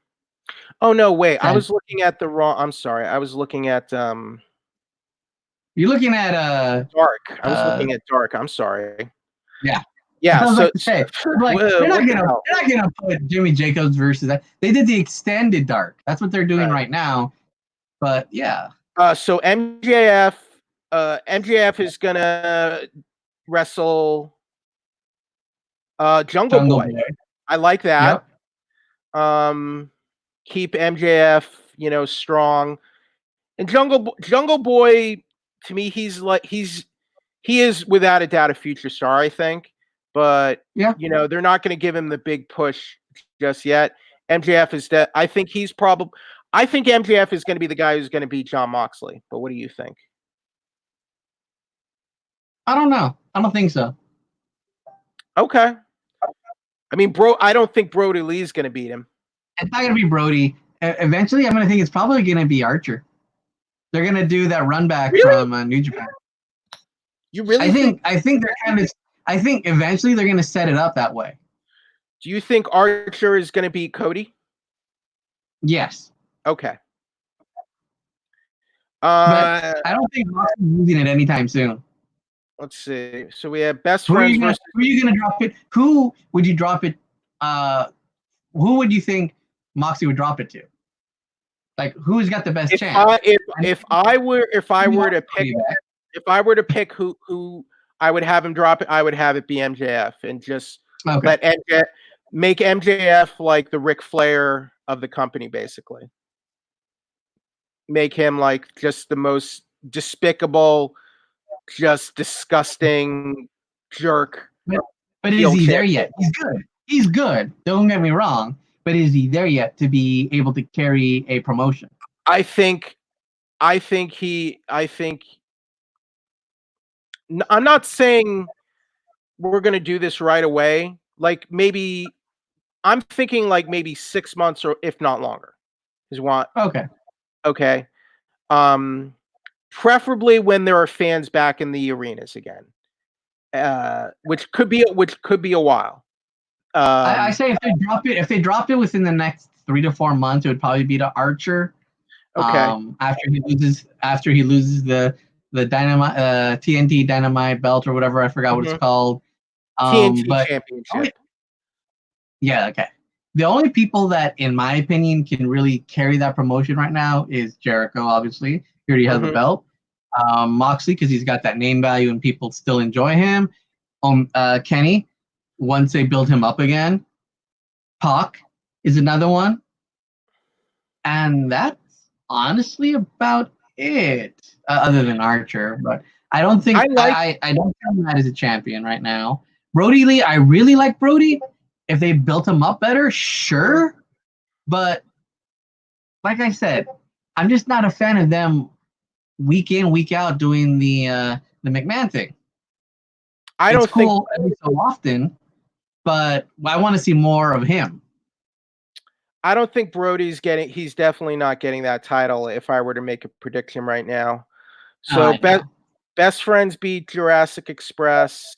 Oh no! Wait, I was looking at the wrong. I'm sorry. I was looking at. You're looking at Dark. I was looking at Dark. I'm sorry. Yeah. Yeah. So they're not gonna put Jimmy Jacobs versus that. They did the extended Dark. That's what they're doing right now. But yeah. So MJF is gonna wrestle Jungle Boy. I like that. Yep. Keep MJF, strong. And Jungle Boy, to me, he is without a doubt a future star, I think. But they're not going to give him the big push just yet. MJF is that. I think MJF is going to be the guy who's going to beat Jon Moxley. But what do you think? I don't know. I don't think so. Okay. I mean, I don't think Brody Lee's going to beat him. It's not going to be Brody. Eventually, I'm going to think it's probably going to be Archer. They're gonna do that run back really? from New Japan. You really think? I think they're kind of. I think eventually they're gonna set it up that way. Do you think Archer is gonna beat Cody? Yes. Okay. But I don't think Moxley's losing it anytime soon. Let's see. So we have best friends versus. Who are you gonna drop it? Who would you drop it? Who would you think Moxley would drop it to? Like, who's got the best chance? If I were to pick who I would have him drop it, I would have it be MJF and just let MJF make MJF like the Ric Flair of the company, basically. Make him like just the most despicable, just disgusting jerk. But is he there yet? He's good. He's good. Don't get me wrong. But is he there yet to be able to carry a promotion? I think I'm not saying we're going to do this right away. Like maybe I'm thinking like maybe 6 months or if not longer is what. Okay. Preferably when there are fans back in the arenas again. Which could be a while. I say if they drop it within the next 3 to 4 months, it would probably be to Archer. Okay. After he loses the Dynamite TNT Dynamite belt or whatever, I forgot what it's called. TNT Championship. Yeah. Okay. The only people that, in my opinion, can really carry that promotion right now is Jericho. Obviously, he already has the belt. Moxley, because he's got that name value and people still enjoy him. Kenny, once they build him up again. Pac is another one. And that's honestly about it, other than Archer. But I don't think I don't count that as a champion right now. Brody Lee, I really like Brody. If they built him up better, sure. But like I said, I'm just not a fan of them week in, week out doing the McMahon thing. It's cool every so often, but I want to see more of him. I don't think Brody's he's definitely not getting that title if I were to make a prediction right now. So best friends beat Jurassic Express.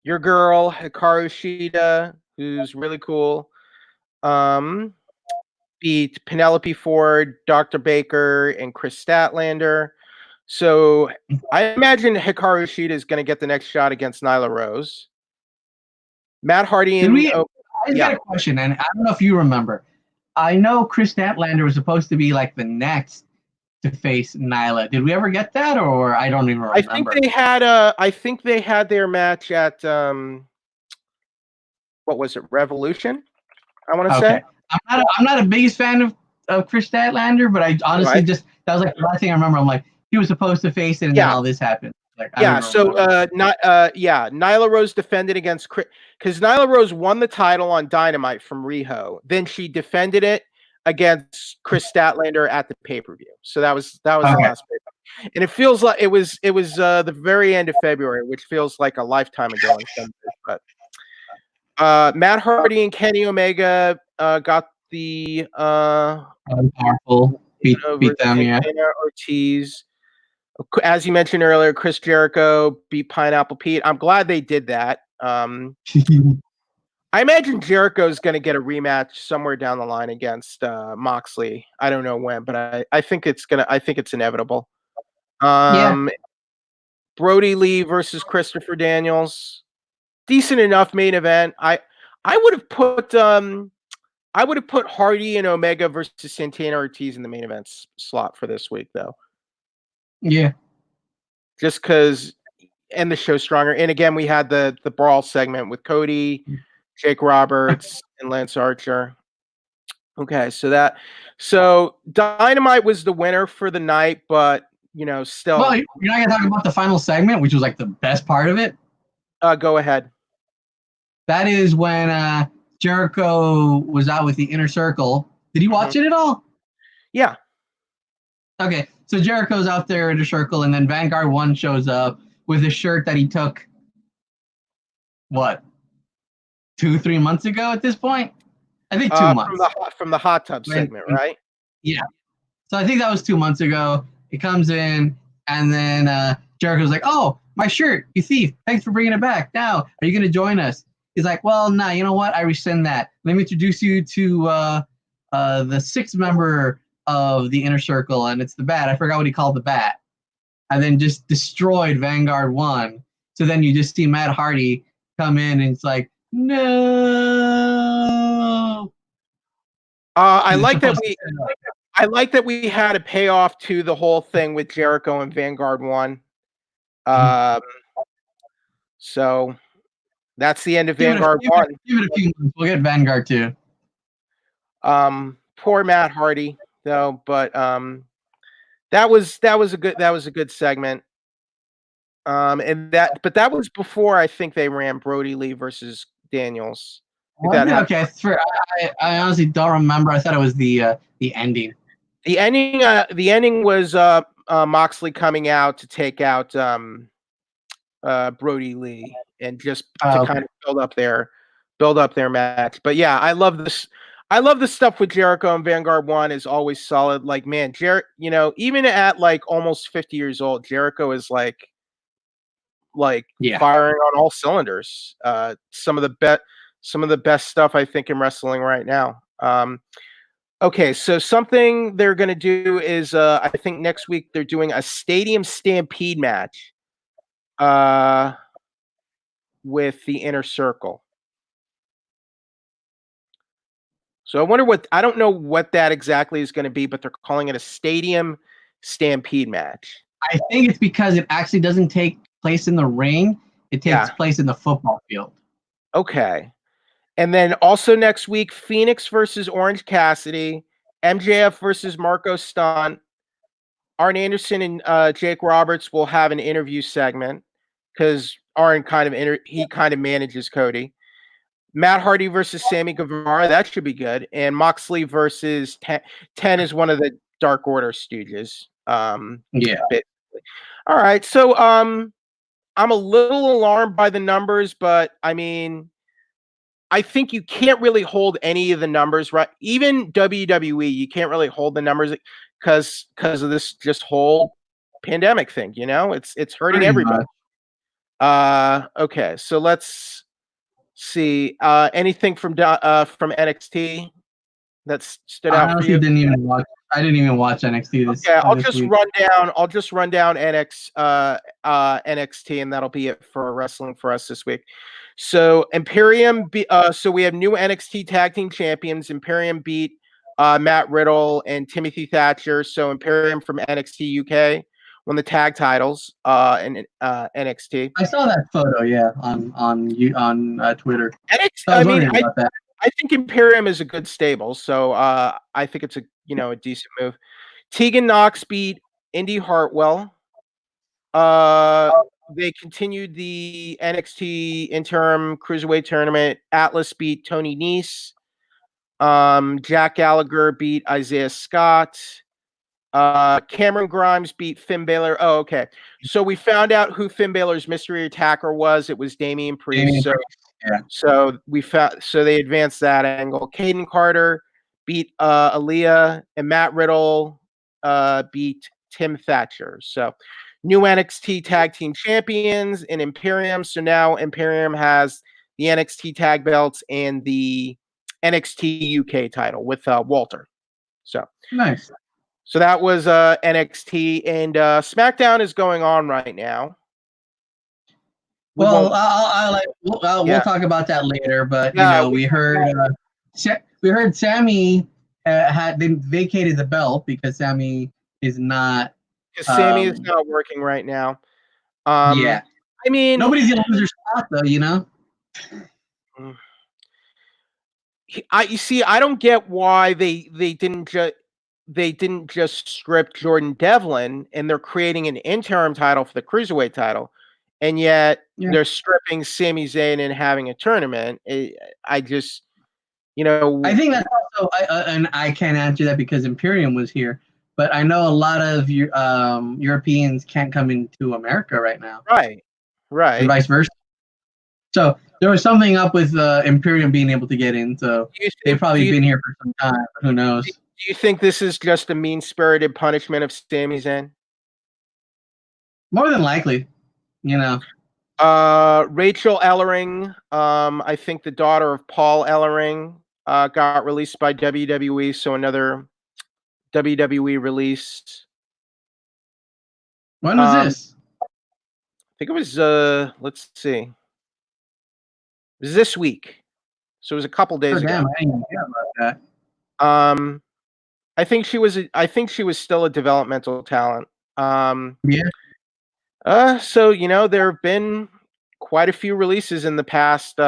Your girl, Hikaru Shida, who's really cool. Beat Penelope Ford, Dr. Baker, and Chris Statlander. So I imagine Hikaru Shida is going to get the next shot against Nyla Rose. Matt Hardy and I got a question, and I don't know if you remember. I know Chris Statlander was supposed to be like the next to face Nyla. Did we ever get that, or I don't even remember? I think they had their match at what was it, Revolution? I want to say. I'm not a biggest fan of Chris Statlander, but I honestly that was like the last thing I remember. I'm like, he was supposed to face it, and then all this happened. Like, Nyla Rose defended against Chris because Nyla Rose won the title on Dynamite from Riho. Then she defended it against Chris Statlander at the pay-per-view. So that was the last pay-per-view. And it feels like it was the very end of February, which feels like a lifetime ago in some ways. But Matt Hardy and Kenny Omega got the powerful beat them, Ortiz. As you mentioned earlier, Chris Jericho beat Pineapple Pete. I'm glad they did that. I imagine Jericho's going to get a rematch somewhere down the line against Moxley. I don't know when, but I think it's inevitable. Brody Lee versus Christopher Daniels. Decent enough main event. I would have put Hardy and Omega versus Santana Ortiz in the main event slot for this week, though. Yeah. Just because, and the show stronger. And again, we had the brawl segment with Cody, Jake Roberts, and Lance Archer. Okay, so Dynamite was the winner for the night, but still. Well, you're not gonna talk about the final segment, which was like the best part of it. Go ahead. That is when Jericho was out with the Inner Circle. Did you watch it at all? Yeah. Okay, so Jericho's out there in the circle, and then Vanguard 1 shows up with a shirt that he took, 2-3 months ago at this point? I think 2 months. From the hot tub segment, right? Yeah. So I think that was 2 months ago. It comes in, and then Jericho's like, "Oh, my shirt, you thief! Thanks for bringing it back. Now, are you going to join us?" He's like, "Well, nah. You know what? I rescind that. Let me introduce you to the sixth member of the Inner Circle, and it's the Bat. I forgot what he called the Bat, and then just destroyed Vanguard 1. So then you just see Matt Hardy come in, and it's like, no. I like that we had a payoff to the whole thing with Jericho and Vanguard 1. So that's the end of Vanguard 1. Give it a few months. We'll get Vanguard 2. Poor Matt Hardy though, but that was a good segment. But that was before I think they ran Brody Lee versus Daniels. Okay, I honestly don't remember. I thought it was the ending. The ending was Moxley coming out to take out Brody Lee and just to kind of build up their match. But yeah, I love this. I love the stuff with Jericho and Vanguard 1 is always solid. Like, man, even at like almost 50 years old, Jericho is like firing on all cylinders. Some of the best stuff I think in wrestling right now. Okay, so something they're going to do is I think next week they're doing a Stadium Stampede match with the Inner Circle. So I don't know what that exactly is going to be, but they're calling it a Stadium Stampede match. I think it's because it actually doesn't take place in the ring. It takes place in the football field. Okay. And then also next week, Phoenix versus Orange Cassidy, MJF versus Marco Stunt. Arn Anderson and Jake Roberts will have an interview segment because Arn kind of manages Cody. Matt Hardy versus Sammy Guevara, that should be good. And Moxley versus Ten is one of the Dark Order stooges. Basically. All right, so I'm a little alarmed by the numbers, but I mean, I think you can't really hold any of the numbers, right? Even WWE, you can't really hold the numbers because of this just whole pandemic thing. You know, it's hurting everybody. Okay, so let's see. Anything from NXT that stood out for you? I didn't even watch NXT this. Okay, I'll this just week. run down NXT, and that'll be it for wrestling for us this week. So Imperium, so we have new NXT Tag Team Champions. Imperium beat Matt Riddle and Timothy Thatcher. So Imperium from NXT UK won the tag titles in NXT. I saw that photo, on Twitter. I think Imperium is a good stable, so I think it's a decent move. Tegan Knox beat Indy Hartwell. They continued the NXT interim cruiserweight tournament. Atlas beat Tony Nese. Jack Gallagher beat Isaiah Scott. Cameron Grimes beat Finn Balor. Oh, okay. So we found out who Finn Balor's mystery attacker was. It was Damian Priest. So they advanced that angle. Caden Carter beat Aaliyah, and Matt Riddle beat Tim Thatcher. So new NXT Tag Team Champions in Imperium. So now Imperium has the NXT Tag Belts and the NXT UK title with Walter. So nice. So that was NXT, and SmackDown is going on right now. We'll talk about that later. But we heard Sammy had been vacated the belt because Sammy is not. Sammy is not working right now. I mean, nobody's gonna lose their spot though, you know. I don't get why they didn't just strip Jordan Devlin, and they're creating an interim title for the cruiserweight title, and yet they're stripping Sami Zayn and having a tournament. I just, I think that's also, and I can't answer that because Imperium was here, but I know a lot of Europeans can't come into America right now. Right. And vice versa. So there was something up with Imperium being able to get in. So they've probably been here for some time. Who knows? Do you think this is just a mean-spirited punishment of Sami Zayn? More than likely, you know. Rachel Ellering, I think the daughter of Paul Ellering, got released by WWE, so another WWE release. When was this? I think it was, let's see. It was this week. So it was a couple days ago. Damn, I didn't even hear about that. I think she was still a developmental talent. Yeah. So, you know, there have been quite a few releases in the past,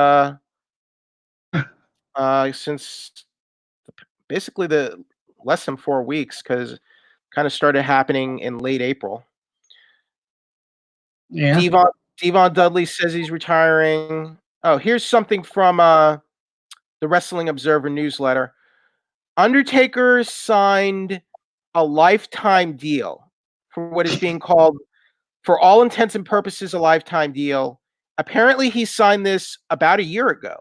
since basically the less than 4 weeks, because kind of started happening in late April. Yeah. Devon Dudley says he's retiring. Oh, here's something from the Wrestling Observer newsletter. Undertaker signed a lifetime deal for what is being called, for all intents and purposes, a lifetime deal. Apparently, he signed this about a year ago.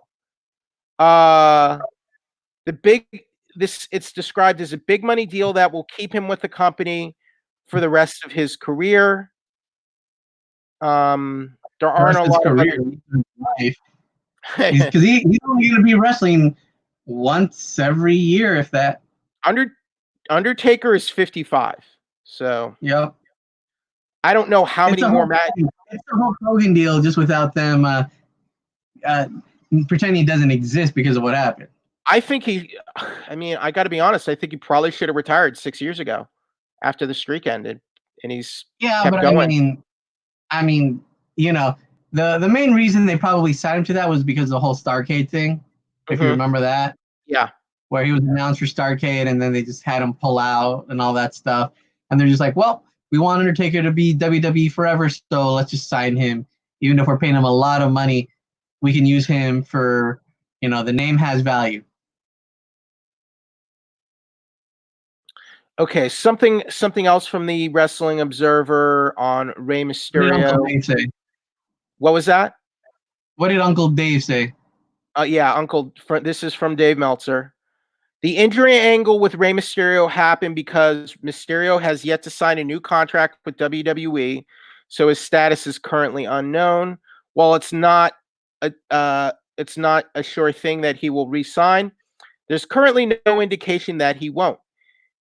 It's described as a big money deal that will keep him with the company for the rest of his career. There aren't a lot of life. Because he's only going to be wrestling once every year, if that. Undertaker is 55, so yep. I don't know how many more matches. It's the whole Hogan deal, just without them pretending he doesn't exist because of what happened. I mean, I got to be honest. I think he probably should have retired 6 years ago, after the streak ended, and he's kept going. I mean, you know, the main reason they probably signed him to that was because of the whole Starrcade thing. If you remember that. Yeah. Where he was announced for Starrcade, and then they just had him pull out and all that stuff. And they're just like, well, we want Undertaker to be WWE forever, so let's just sign him. Even if we're paying him a lot of money, we can use him for, you know, the name has value. Okay, something else from the Wrestling Observer on Rey Mysterio. What did Uncle Dave say? What was that? What did Uncle Dave say? Yeah, this is from Dave Meltzer. The injury angle with Rey Mysterio happened because Mysterio has yet to sign a new contract with WWE, so his status is currently unknown. While it's not a sure thing that he will re-sign, there's currently no indication that he won't.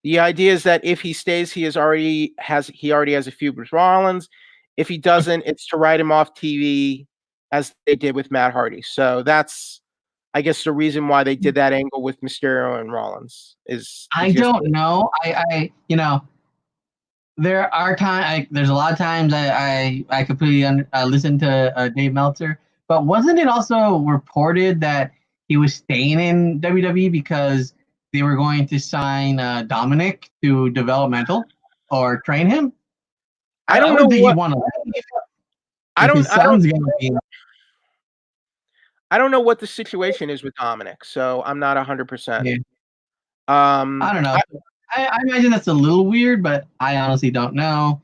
The idea is that if he stays, he already has a feud with Rollins. If he doesn't, it's to write him off TV, as they did with Matt Hardy. So that's, I guess, the reason why they did that angle with Mysterio and Rollins is. I don't know. I you know, there are times. There's a lot of times I completely listen to Dave Meltzer, but wasn't it also reported that he was staying in WWE because they were going to sign Dominic to developmental or train him? I don't know think you want to. I don't know what the situation is with Dominic, so I'm not 100%. I don't know. I imagine that's a little weird, but I honestly don't know.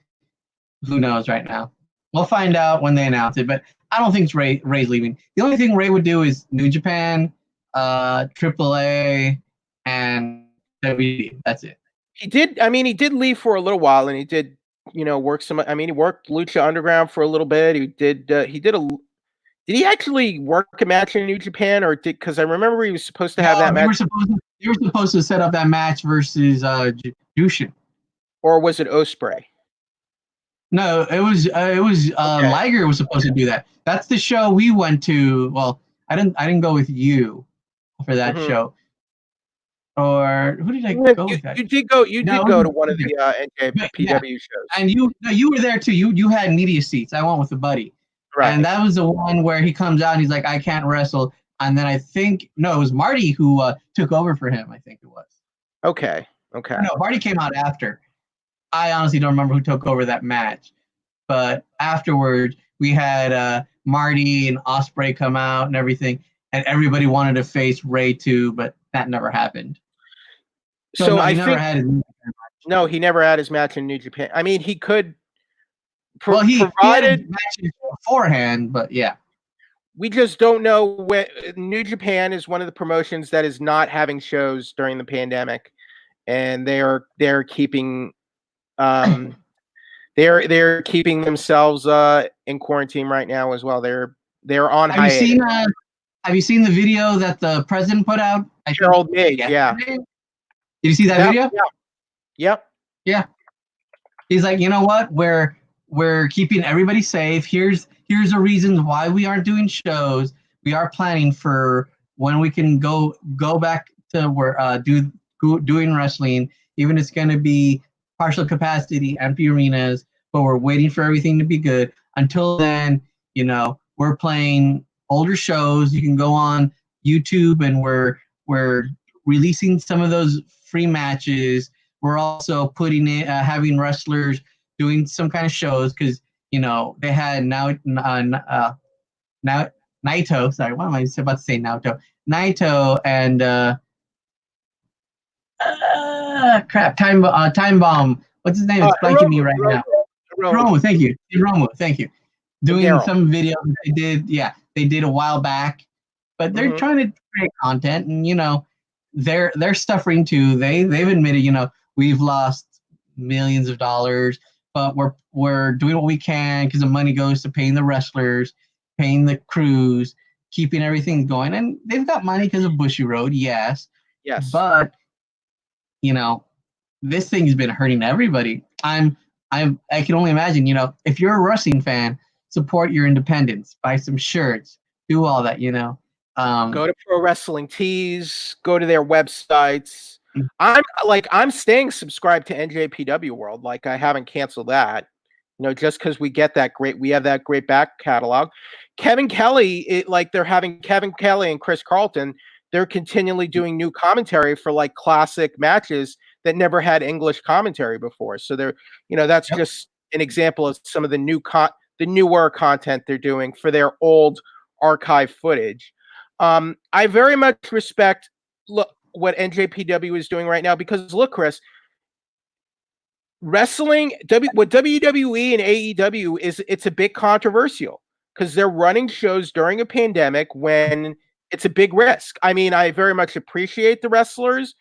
Who knows right now? We'll find out when they announce it, but I don't think Ray's leaving. The only thing Ray would do is New Japan, AAA, and WWE. That's it. He did leave for a little while, and he did, you know, work some. I mean, he worked Lucha Underground for a little bit. Did he actually work a match in New Japan, or because I remember he was supposed to have that match? They were supposed to set up that match versus Jushin. Or was it Ospreay? No, it was Liger was supposed to do that. That's the show we went to. Well, I didn't go with you for that show. Or who did I go with? You did go to one of the NJPW shows. And you were there too. You had media seats. I went with a buddy. Right. And that was the one where he comes out and he's like, I can't wrestle. And then it was Marty who took over for him, I think it was. Okay. No, Marty came out after. I honestly don't remember who took over that match. But afterwards, we had Marty and Ospreay come out and everything. And everybody wanted to face Ray too, but that never happened. So no, he never had his match in New Japan. I mean, he could. He had matches beforehand, but yeah. We just don't know when. New Japan is one of the promotions that is not having shows during the pandemic, and they're keeping they're keeping themselves in quarantine right now as well. They're on hiatus. Have you seen the video that the president put out? Gerald May, yeah. Did you see that video? Yeah. Yep. Yeah. He's like, you know what? We're keeping everybody safe. Here's the reasons why we aren't doing shows. We are planning for when we can go back to where doing wrestling. Even it's going to be partial capacity, empty arenas, but we're waiting for everything to be good. Until then, we're playing older shows. You can go on YouTube, and we're releasing some of those free matches. We're also putting it, having wrestlers doing some kind of shows because they had Naito. Sorry, what am I about to say? Naito and Time Bomb. What's his name? It's blanking me right now. Hiromu, thank you. Hiromu, thank you. Doing some video they did. Yeah, they did a while back, but they're trying to create content, and they're suffering too. They've admitted, we've lost millions of dollars, but we're doing what we can because the money goes to paying the wrestlers, paying the crews, keeping everything going. And they've got money because of Bushy Road, yes. But this thing's been hurting everybody. I can only imagine, if you're a wrestling fan, support your independence, buy some shirts, do all that, Go to Pro Wrestling Tees, go to their websites. I'm staying subscribed to NJPW World. Like, I haven't canceled that, just because we have that great back catalog. Kevin Kelly, they're having Kevin Kelly and Chris Carlton. They're continually doing new commentary for like classic matches that never had English commentary before. So that's just an example of some of the newer content they're doing for their old archive footage. I very much respect what NJPW is doing right now because look, Chris, wrestling, what WWE and AEW it's a bit controversial because they're running shows during a pandemic when it's a big risk. I mean, I very much appreciate the wrestlers,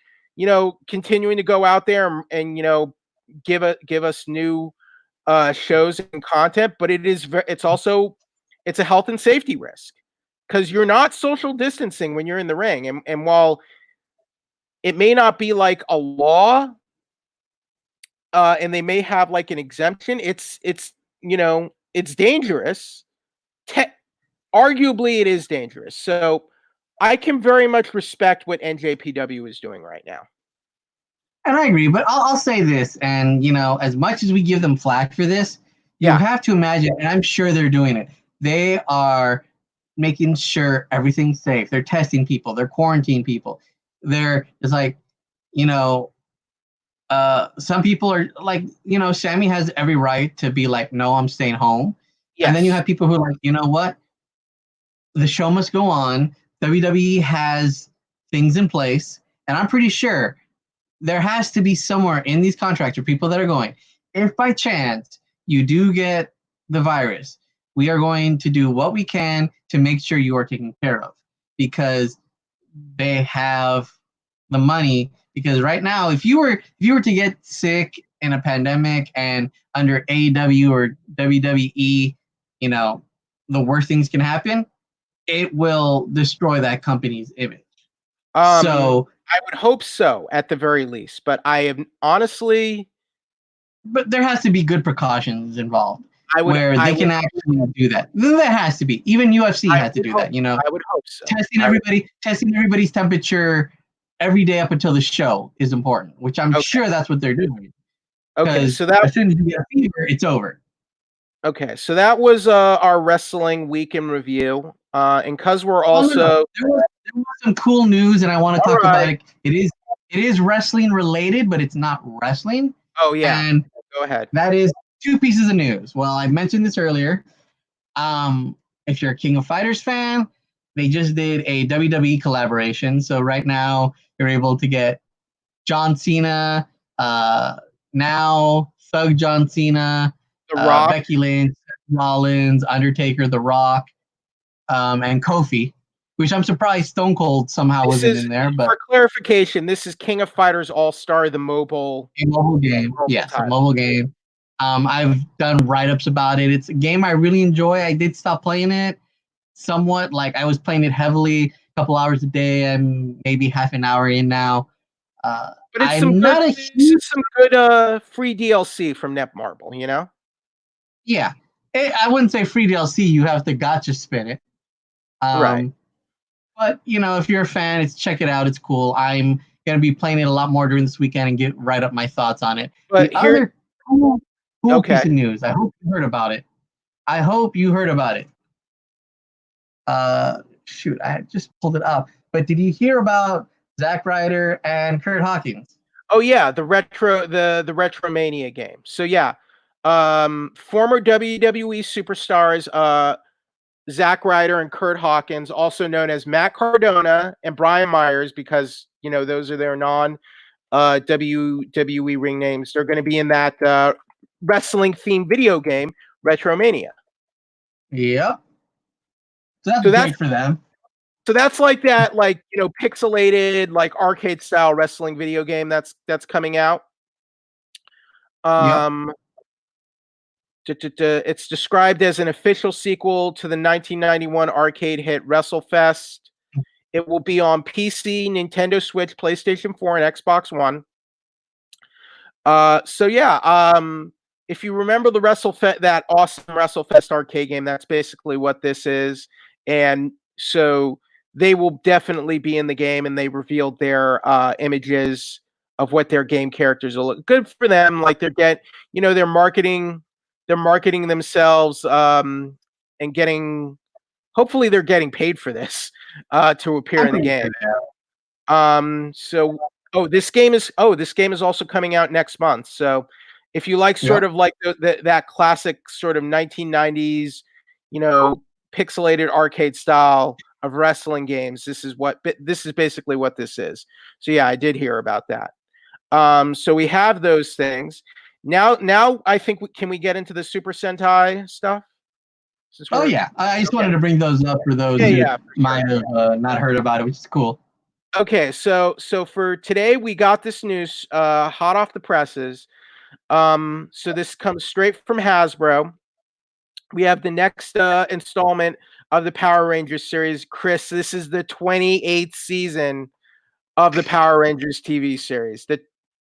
continuing to go out there and give us new shows and content, but it's also a health and safety risk because you're not social distancing when you're in the ring, and while it may not be like a law, and they may have like an exemption, it's dangerous. Arguably, it is dangerous. So I can very much respect what NJPW is doing right now. And I agree, but I'll say this, and as much as we give them flack for this, you have to imagine, and I'm sure they're doing it. They are making sure everything's safe. They're testing people. They're quarantining people. It's like, some people are like, Sammy has every right to be like, no, I'm staying home. Yes. And then you have people who are like, you know what? The show must go on. WWE has things in place, and I'm pretty sure there has to be somewhere in these contracts for people that are going, if by chance you do get the virus, we are going to do what we can to make sure you are taken care of, because they have the money. Because right now, if you were to get sick in a pandemic and under AEW or WWE, the worst things can happen. It will destroy that company's image. So I would hope so, at the very least. But I am honestly. But there has to be good precautions involved where they can actually do that. There has to be. Even UFC has to do that. I would hope so. Testing everybody's temperature every day up until the show is important, which I'm sure that's what they're doing. Okay, so as soon as you get a fever, it's over. Okay, so that was our wrestling week in review. And because we're also there was some cool news, and I want to talk about it. It is wrestling related, but it's not wrestling. Oh yeah, and go ahead. That is 2 pieces of news. Well, I mentioned this earlier. If you're a King of Fighters fan, they just did a WWE collaboration. So right now you're able to get John Cena, now Thug John Cena, The Rock, Becky Lynch, Rollins, Undertaker, The Rock, and Kofi. which I'm surprised Stone Cold somehow wasn't in there. But for clarification, this is King of Fighters All-Star, the mobile game. Yes, a mobile game. I've done write-ups about it. It's a game I really enjoy. I did stop playing it somewhat. Like I was playing it heavily, a couple hours a day. I'm maybe half an hour in now. But it's some good free DLC from Netmarble, you know? Yeah. I wouldn't say free DLC. You have to gotcha spin it. Right. But, you know, if you're a fan, check it out. It's cool. I'm going to be playing it a lot more during this weekend and get right up my thoughts on it. But the other cool piece of news, I hope you heard about it. Shoot, I just pulled it up. But did you hear about Zack Ryder and Kurt Hawkins? Oh yeah, the Retromania game. So yeah, former WWE superstars Zack Ryder and Kurt Hawkins, also known as Matt Cardona and Brian Myers, because you know those are their non WWE ring names. They're going to be in that wrestling themed video game, Retromania. Yep. So that's great for them. So that's like that, like, you know, pixelated, like arcade style wrestling video game that's coming out. It's described as an official sequel to the 1991 arcade hit WrestleFest. It will be on PC, Nintendo Switch, PlayStation 4, and Xbox One. So yeah, if you remember the that awesome WrestleFest arcade game, that's basically what this is. And so they will definitely be in the game, and they revealed their images of what their game characters will look. Good for them. Like they're marketing themselves and getting. Hopefully, they're getting paid for this to appear in the game. This game is also coming out next month. So if you like sort of like that classic sort of 1990s, you know, pixelated arcade style of wrestling games, this is basically what this is. So yeah, I did hear about that. So we have those things. Now I think can we get into the Super Sentai stuff? Oh yeah, I just wanted to bring those up for those who might have not heard about it, which is cool. Okay, so for today we got this news hot off the presses. So this comes straight from Hasbro. We have the next installment of the Power Rangers series. Chris, this is the 28th season of the Power Rangers TV series.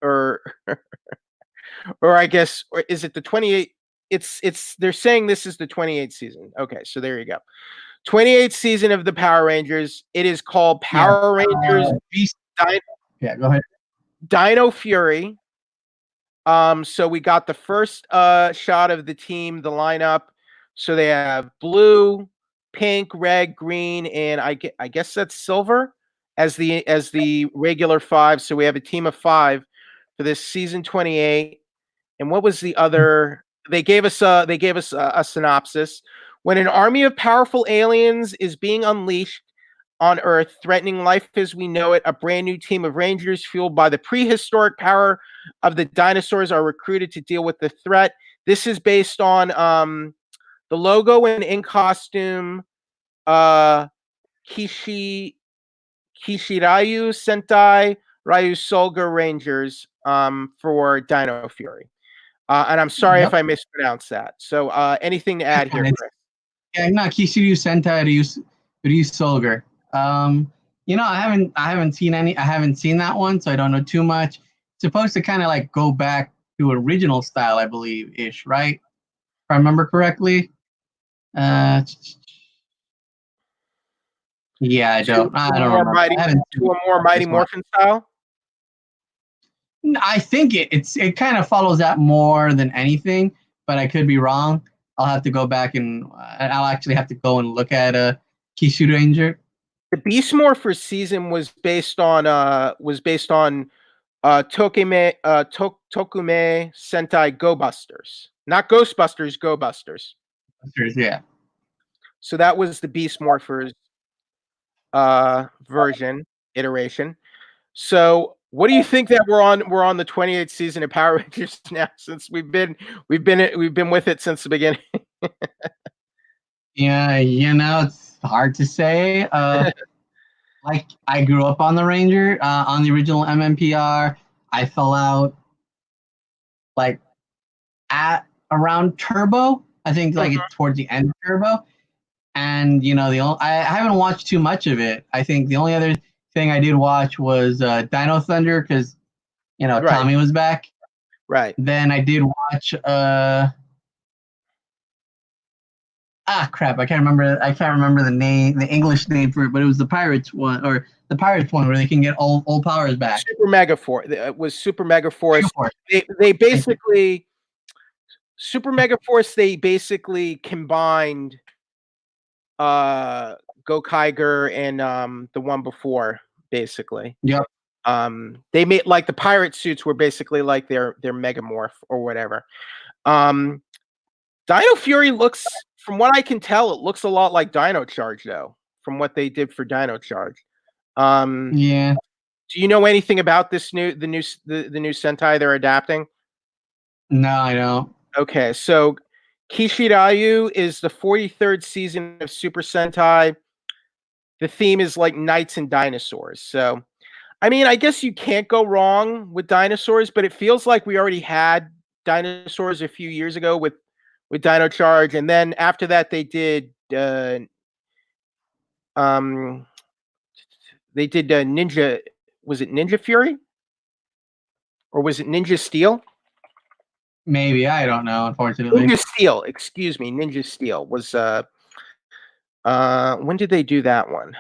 Or I guess, or is it the 28th? It's they're saying this is the 28th season. Okay, so there you go. 28th season of the Power Rangers. It is called Power Rangers go ahead. Dino Fury. So we got the first shot of the team, the lineup. So they have blue, pink, red, green, and I guess that's silver as the regular 5. So we have a team of 5 for this season 28. And what was the other? They gave us a synopsis. When an army of powerful aliens is being unleashed on Earth, threatening life as we know it, a brand new team of Rangers fueled by the prehistoric power of the dinosaurs are recruited to deal with the threat. This is based on the logo and in costume Kishirayu Sentai Ryu Solga Rangers for Dino Fury. And I'm sorry if I mispronounced that. So anything to add here, Chris? Yeah, no, Kishiryu Sentai Ryu Solga. You know, I haven't seen that one, so I don't know too much. It's supposed to kind of like go back to original style, I believe, ish, right? If I remember correctly. Yeah, I don't remember. To a more Mighty Morphin style. I think it kind of follows that more than anything, but I could be wrong. I'll have to go back and I'll actually have to go and look at Kishu Ranger. The Beast Morpher season was based on Tokume Sentai Go Busters. Not Ghostbusters, Go Busters. Yeah. So that was the Beast Morphers iteration. So what do you think that we're on the 28th season of Power Rangers now, since we've been with it since the beginning? Yeah, you know, it's hard to say. Like, I grew up on the Ranger, on the original MMPR. I fell out like at around Turbo. I think towards the end of Turbo. And I haven't watched too much of it. I think the only other thing I did watch was Dino Thunder because Right. Tommy was back. Right. Then I did watch crap, I can't remember the name, the English name for it, but it was the Pirates one, or the Pirates one where they can get old powers back. Super Mega Force. It was Super Mega Force. They basically Super Mega Force. They basically combined Gokaiger and the one before, basically. Yep. They made like the pirate suits were basically like their Megamorph or whatever. Dino Fury looks, from what I can tell, it looks a lot like Dino Charge though, from what they did for Dino Charge. Yeah. Do you know anything about the new Sentai they're adapting? No, I don't. Okay, so Kishiryu is the 43rd season of Super Sentai. The theme is like knights and dinosaurs. So, I mean, I guess you can't go wrong with dinosaurs, but it feels like we already had dinosaurs a few years ago with Dino Charge, and then after that they did Ninja. Was it Ninja Fury? Or was it Ninja Steel? Maybe, I don't know, unfortunately. Ninja Steel, excuse me, Ninja Steel was when did they do that one?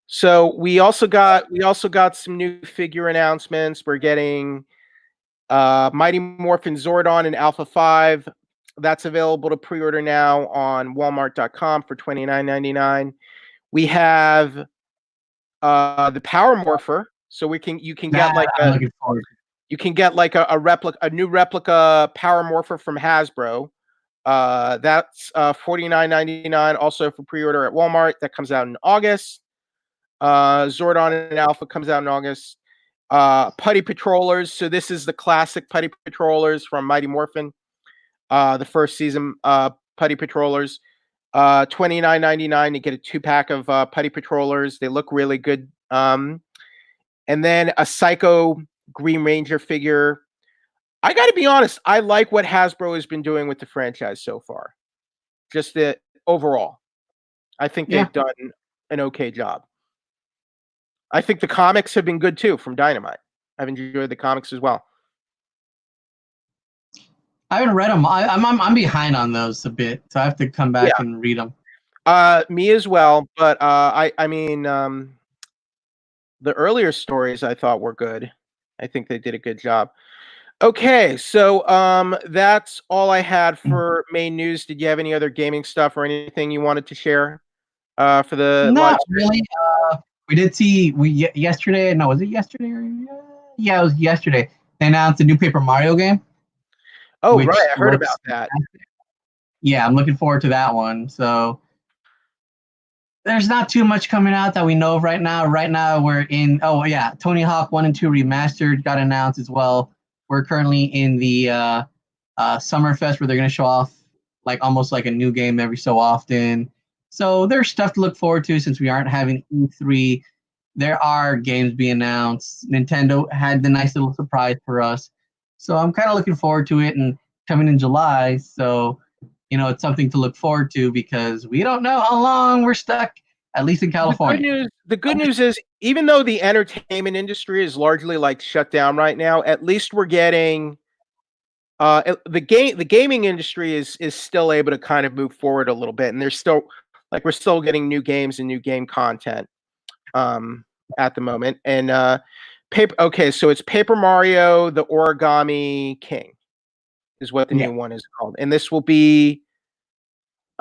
So we also got some new figure announcements. We're getting Mighty Morphin Zordon and Alpha 5. That's available to pre-order now on walmart.com for $29.99. We have the Power Morpher, so you can get like a new replica Power Morpher from Hasbro. That's $49.99 also for pre-order at Walmart. That comes out in August. Zordon and Alpha comes out in August. Putty Patrollers. So this is the classic Putty Patrollers from Mighty Morphin. The first season Putty Patrollers. $29.99 to get a 2-pack of Putty Patrollers. They look really good. And then a Psycho Green Ranger figure. I got to be honest, I like what Hasbro has been doing with the franchise so far. Just overall. I think they've done an okay job. I think the comics have been good too from Dynamite. I've enjoyed the comics as well. I haven't read them. I'm behind on those a bit, so I have to come back and read them. Me as well, but I mean, the earlier stories I thought were good. I think they did a good job. Okay, so that's all I had for main news. Did you have any other gaming stuff or anything you wanted to share for the Not really. We did see yesterday. No, was it yesterday? Yeah, it was yesterday. They announced a new Paper Mario game. Oh, right, I heard about that. Yeah, I'm looking forward to that one. So there's not too much coming out that we know of right now. Right now we're in. Oh yeah, Tony Hawk 1 and 2 Remastered got announced as well. We're currently in the Summerfest where they're going to show off like almost like a new game every so often. So there's stuff to look forward to since we aren't having E3. There are games being announced. Nintendo had the nice little surprise for us. So I'm kind of looking forward to it, and coming in July. So, it's something to look forward to because we don't know how long we're stuck, at least in California. The good news is, even though the entertainment industry is largely like shut down right now, at least we're getting the gaming industry is still able to kind of move forward a little bit, and there's still we're still getting new games and new game content at the moment. And so it's Paper Mario the Origami King is what the new one is called, and this will be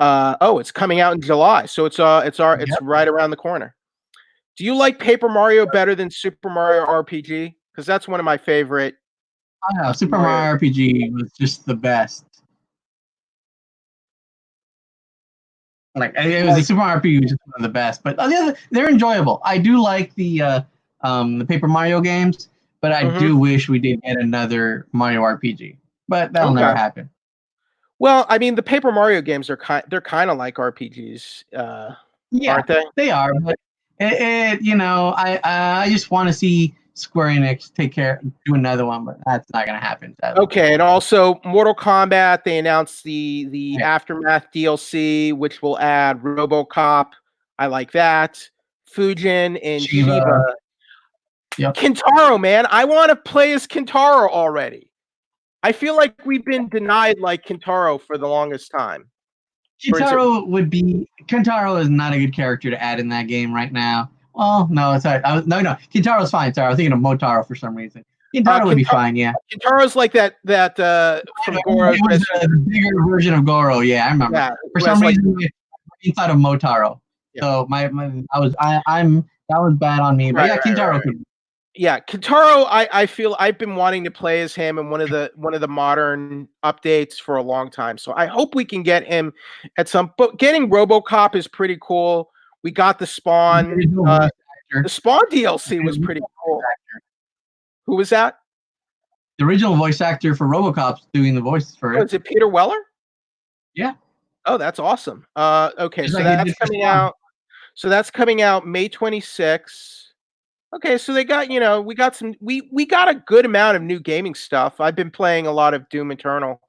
it's coming out in July, so it's right around the corner. Do you like Paper Mario better than Super Mario RPG? Because that's one of my favorite. I know Super Mario RPG was just the best. It was the Super Mario RPG was just one of the best, but they're enjoyable. I do like the Paper Mario games, but I do wish we did get another Mario RPG. But that'll never happen. Well, I mean, the Paper Mario games they're kind of like RPGs, aren't they? They are, but I just want to see Square Enix do another one, but that's not gonna happen. Sadly. Okay, and also Mortal Kombat, they announced the Aftermath DLC, which will add RoboCop. I like that. Fujin and Shiva. Yep. Kintaro, man, I want to play as Kintaro already. I feel like we've been denied like Kintaro for the longest time. Kintaro is not a good character to add in that game right now. Well, no, it's all right. No, Kintaro's fine. Sorry, I was thinking of Motaro for some reason. Kintaro would be fine, yeah. Kintaro's like that from Goro. It was the bigger version of Goro, yeah, I remember. Yeah, for some reason, I thought of Motaro. Yeah. So that was bad on me. But yeah, Kintaro could. Yeah, Kintaro, I feel I've been wanting to play as him in one of the modern updates for a long time. So I hope we can get him at some. But getting RoboCop is pretty cool. We got the Spawn. The Spawn DLC was pretty cool. Who was that? The original voice actor for RoboCop's doing the voice for it. Is it Peter Weller? Yeah. Oh, that's awesome. Okay, so that's coming out. So that's coming out May 26th. Okay, so they got, we got a good amount of new gaming stuff. I've been playing a lot of Doom Eternal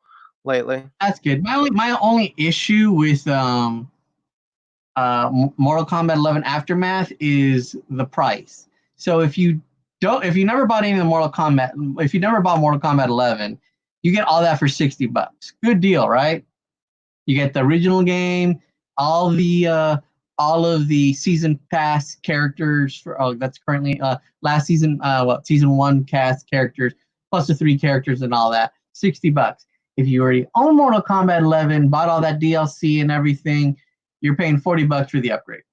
lately. That's good. My only issue with Mortal Kombat 11 Aftermath is the price. So if you never bought any of the Mortal Kombat 11, you get all that for $60. Good deal, right? You get the original game, all of the season pass characters that's currently last season season 1 cast characters plus the 3 characters and all that. $60. If you already own Mortal Kombat 11, bought all that DLC and everything, you're paying $40 for the upgrade.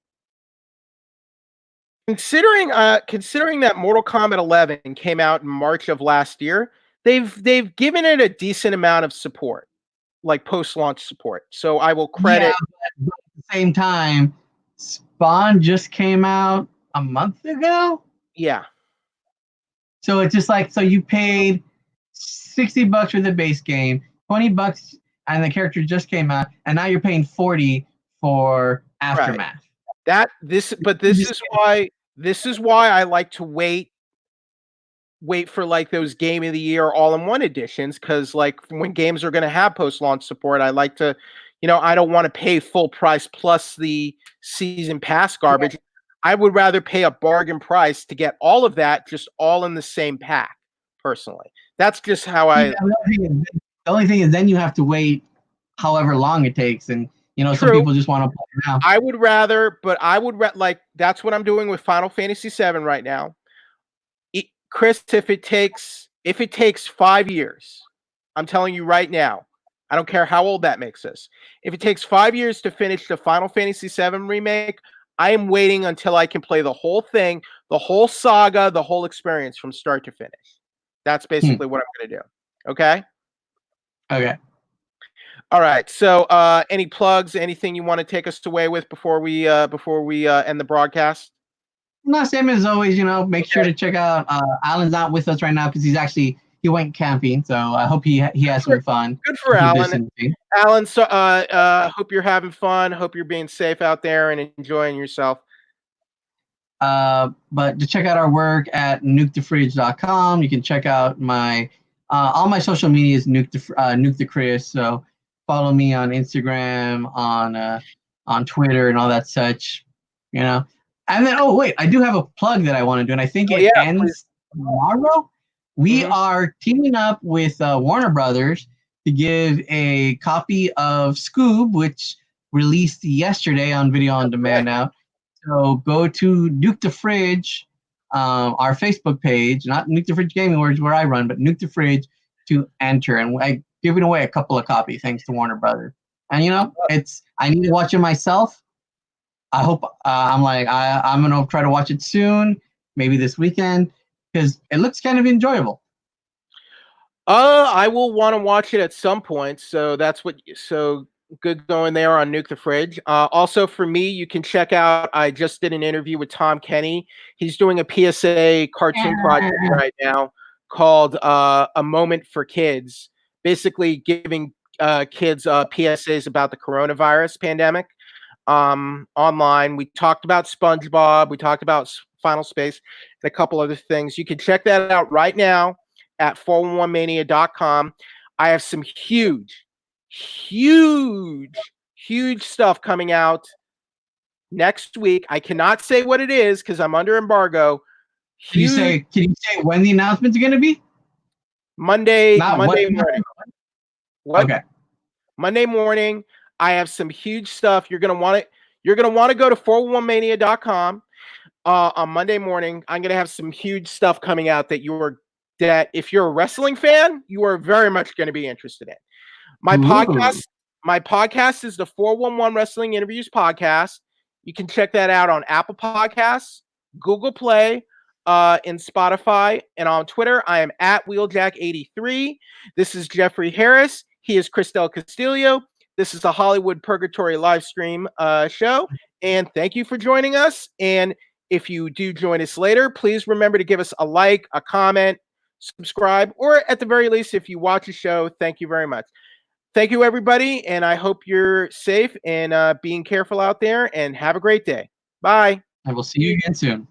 Considering that Mortal Kombat 11 came out in March of last year, they've given it a decent amount of support, like post-launch support. So I will credit. Yeah, but at the same time, Spawn just came out a month ago. Yeah. So it's just like, so you paid $60 for the base game, $20, and the character just came out, and now you're paying $40 for Aftermath. Right. This is why I like to wait for like those Game of the Year all-in-one editions, because like when games are going to have post-launch support, I like to, I don't want to pay full price plus the season pass garbage. Yeah. I would rather pay a bargain price to get all of that just all in the same pack, personally. That's just how I... The only thing is then you have to wait however long it takes, and some people just want to play now. I would rather, like, that's what I'm doing with Final Fantasy VII right now. Chris, if it takes 5 years, I'm telling you right now, I don't care how old that makes us. If it takes 5 years to finish the Final Fantasy VII remake, I am waiting until I can play the whole thing, the whole saga, the whole experience from start to finish. That's basically what I'm going to do. Okay? Okay. All right. So, any plugs, anything you want to take us away with before we end the broadcast? No, same as always, make sure to check out, Alan's not with us right now because he went camping, so I hope he has some fun. Good for Alan. Alan, so hope you're having fun. Hope you're being safe out there and enjoying yourself. But to check out our work at nukethefridge.com, you can check out my all my social media is nuke the Chris. So follow me on Instagram, on Twitter, and all that such. And then, I do have a plug that I want to do, and I think it ends tomorrow. We are teaming up with Warner Brothers to give a copy of Scoob, which released yesterday on video on demand now. So go to Nuke the Fridge, our Facebook page, not Nuke the Fridge Gaming, where I run, but Nuke the Fridge to enter. And I giving away a couple of copies thanks to Warner Brothers. And I need to watch it myself. I hope I'm gonna try to watch it soon, maybe this weekend, because it looks kind of enjoyable. I will want to watch it at some point. So that's so good going there on Nuke the Fridge. Also for me, you can check out, I just did an interview with Tom Kenny. He's doing a PSA cartoon project right now called A Moment for Kids, basically giving kids PSAs about the coronavirus pandemic. online. We talked about SpongeBob. We talked about Final Space and a couple other things. You can check that out right now at 411mania.com. I have some huge stuff coming out next week. I cannot say what it is because I'm under embargo. Can you say when the announcement's going to be? Monday morning. What? Okay. Monday morning. I have some huge stuff. You're gonna want to go to 411mania.com on Monday morning. I'm gonna have some huge stuff coming out that if you're a wrestling fan, you are very much going to be interested in. My podcast is the 411 Wrestling Interviews podcast. You can check that out on Apple Podcasts, Google Play, in Spotify, and on Twitter. I am at Wheeljack83. This is Jeffrey Harris. He is Castillo. This is a Hollywood Purgatory live stream show. And thank you for joining us. And if you do join us later, please remember to give us a like, a comment, subscribe, or at the very least, if you watch a show, thank you very much. Thank you, everybody. And I hope you're safe and being careful out there, and have a great day. Bye. I will see you again soon.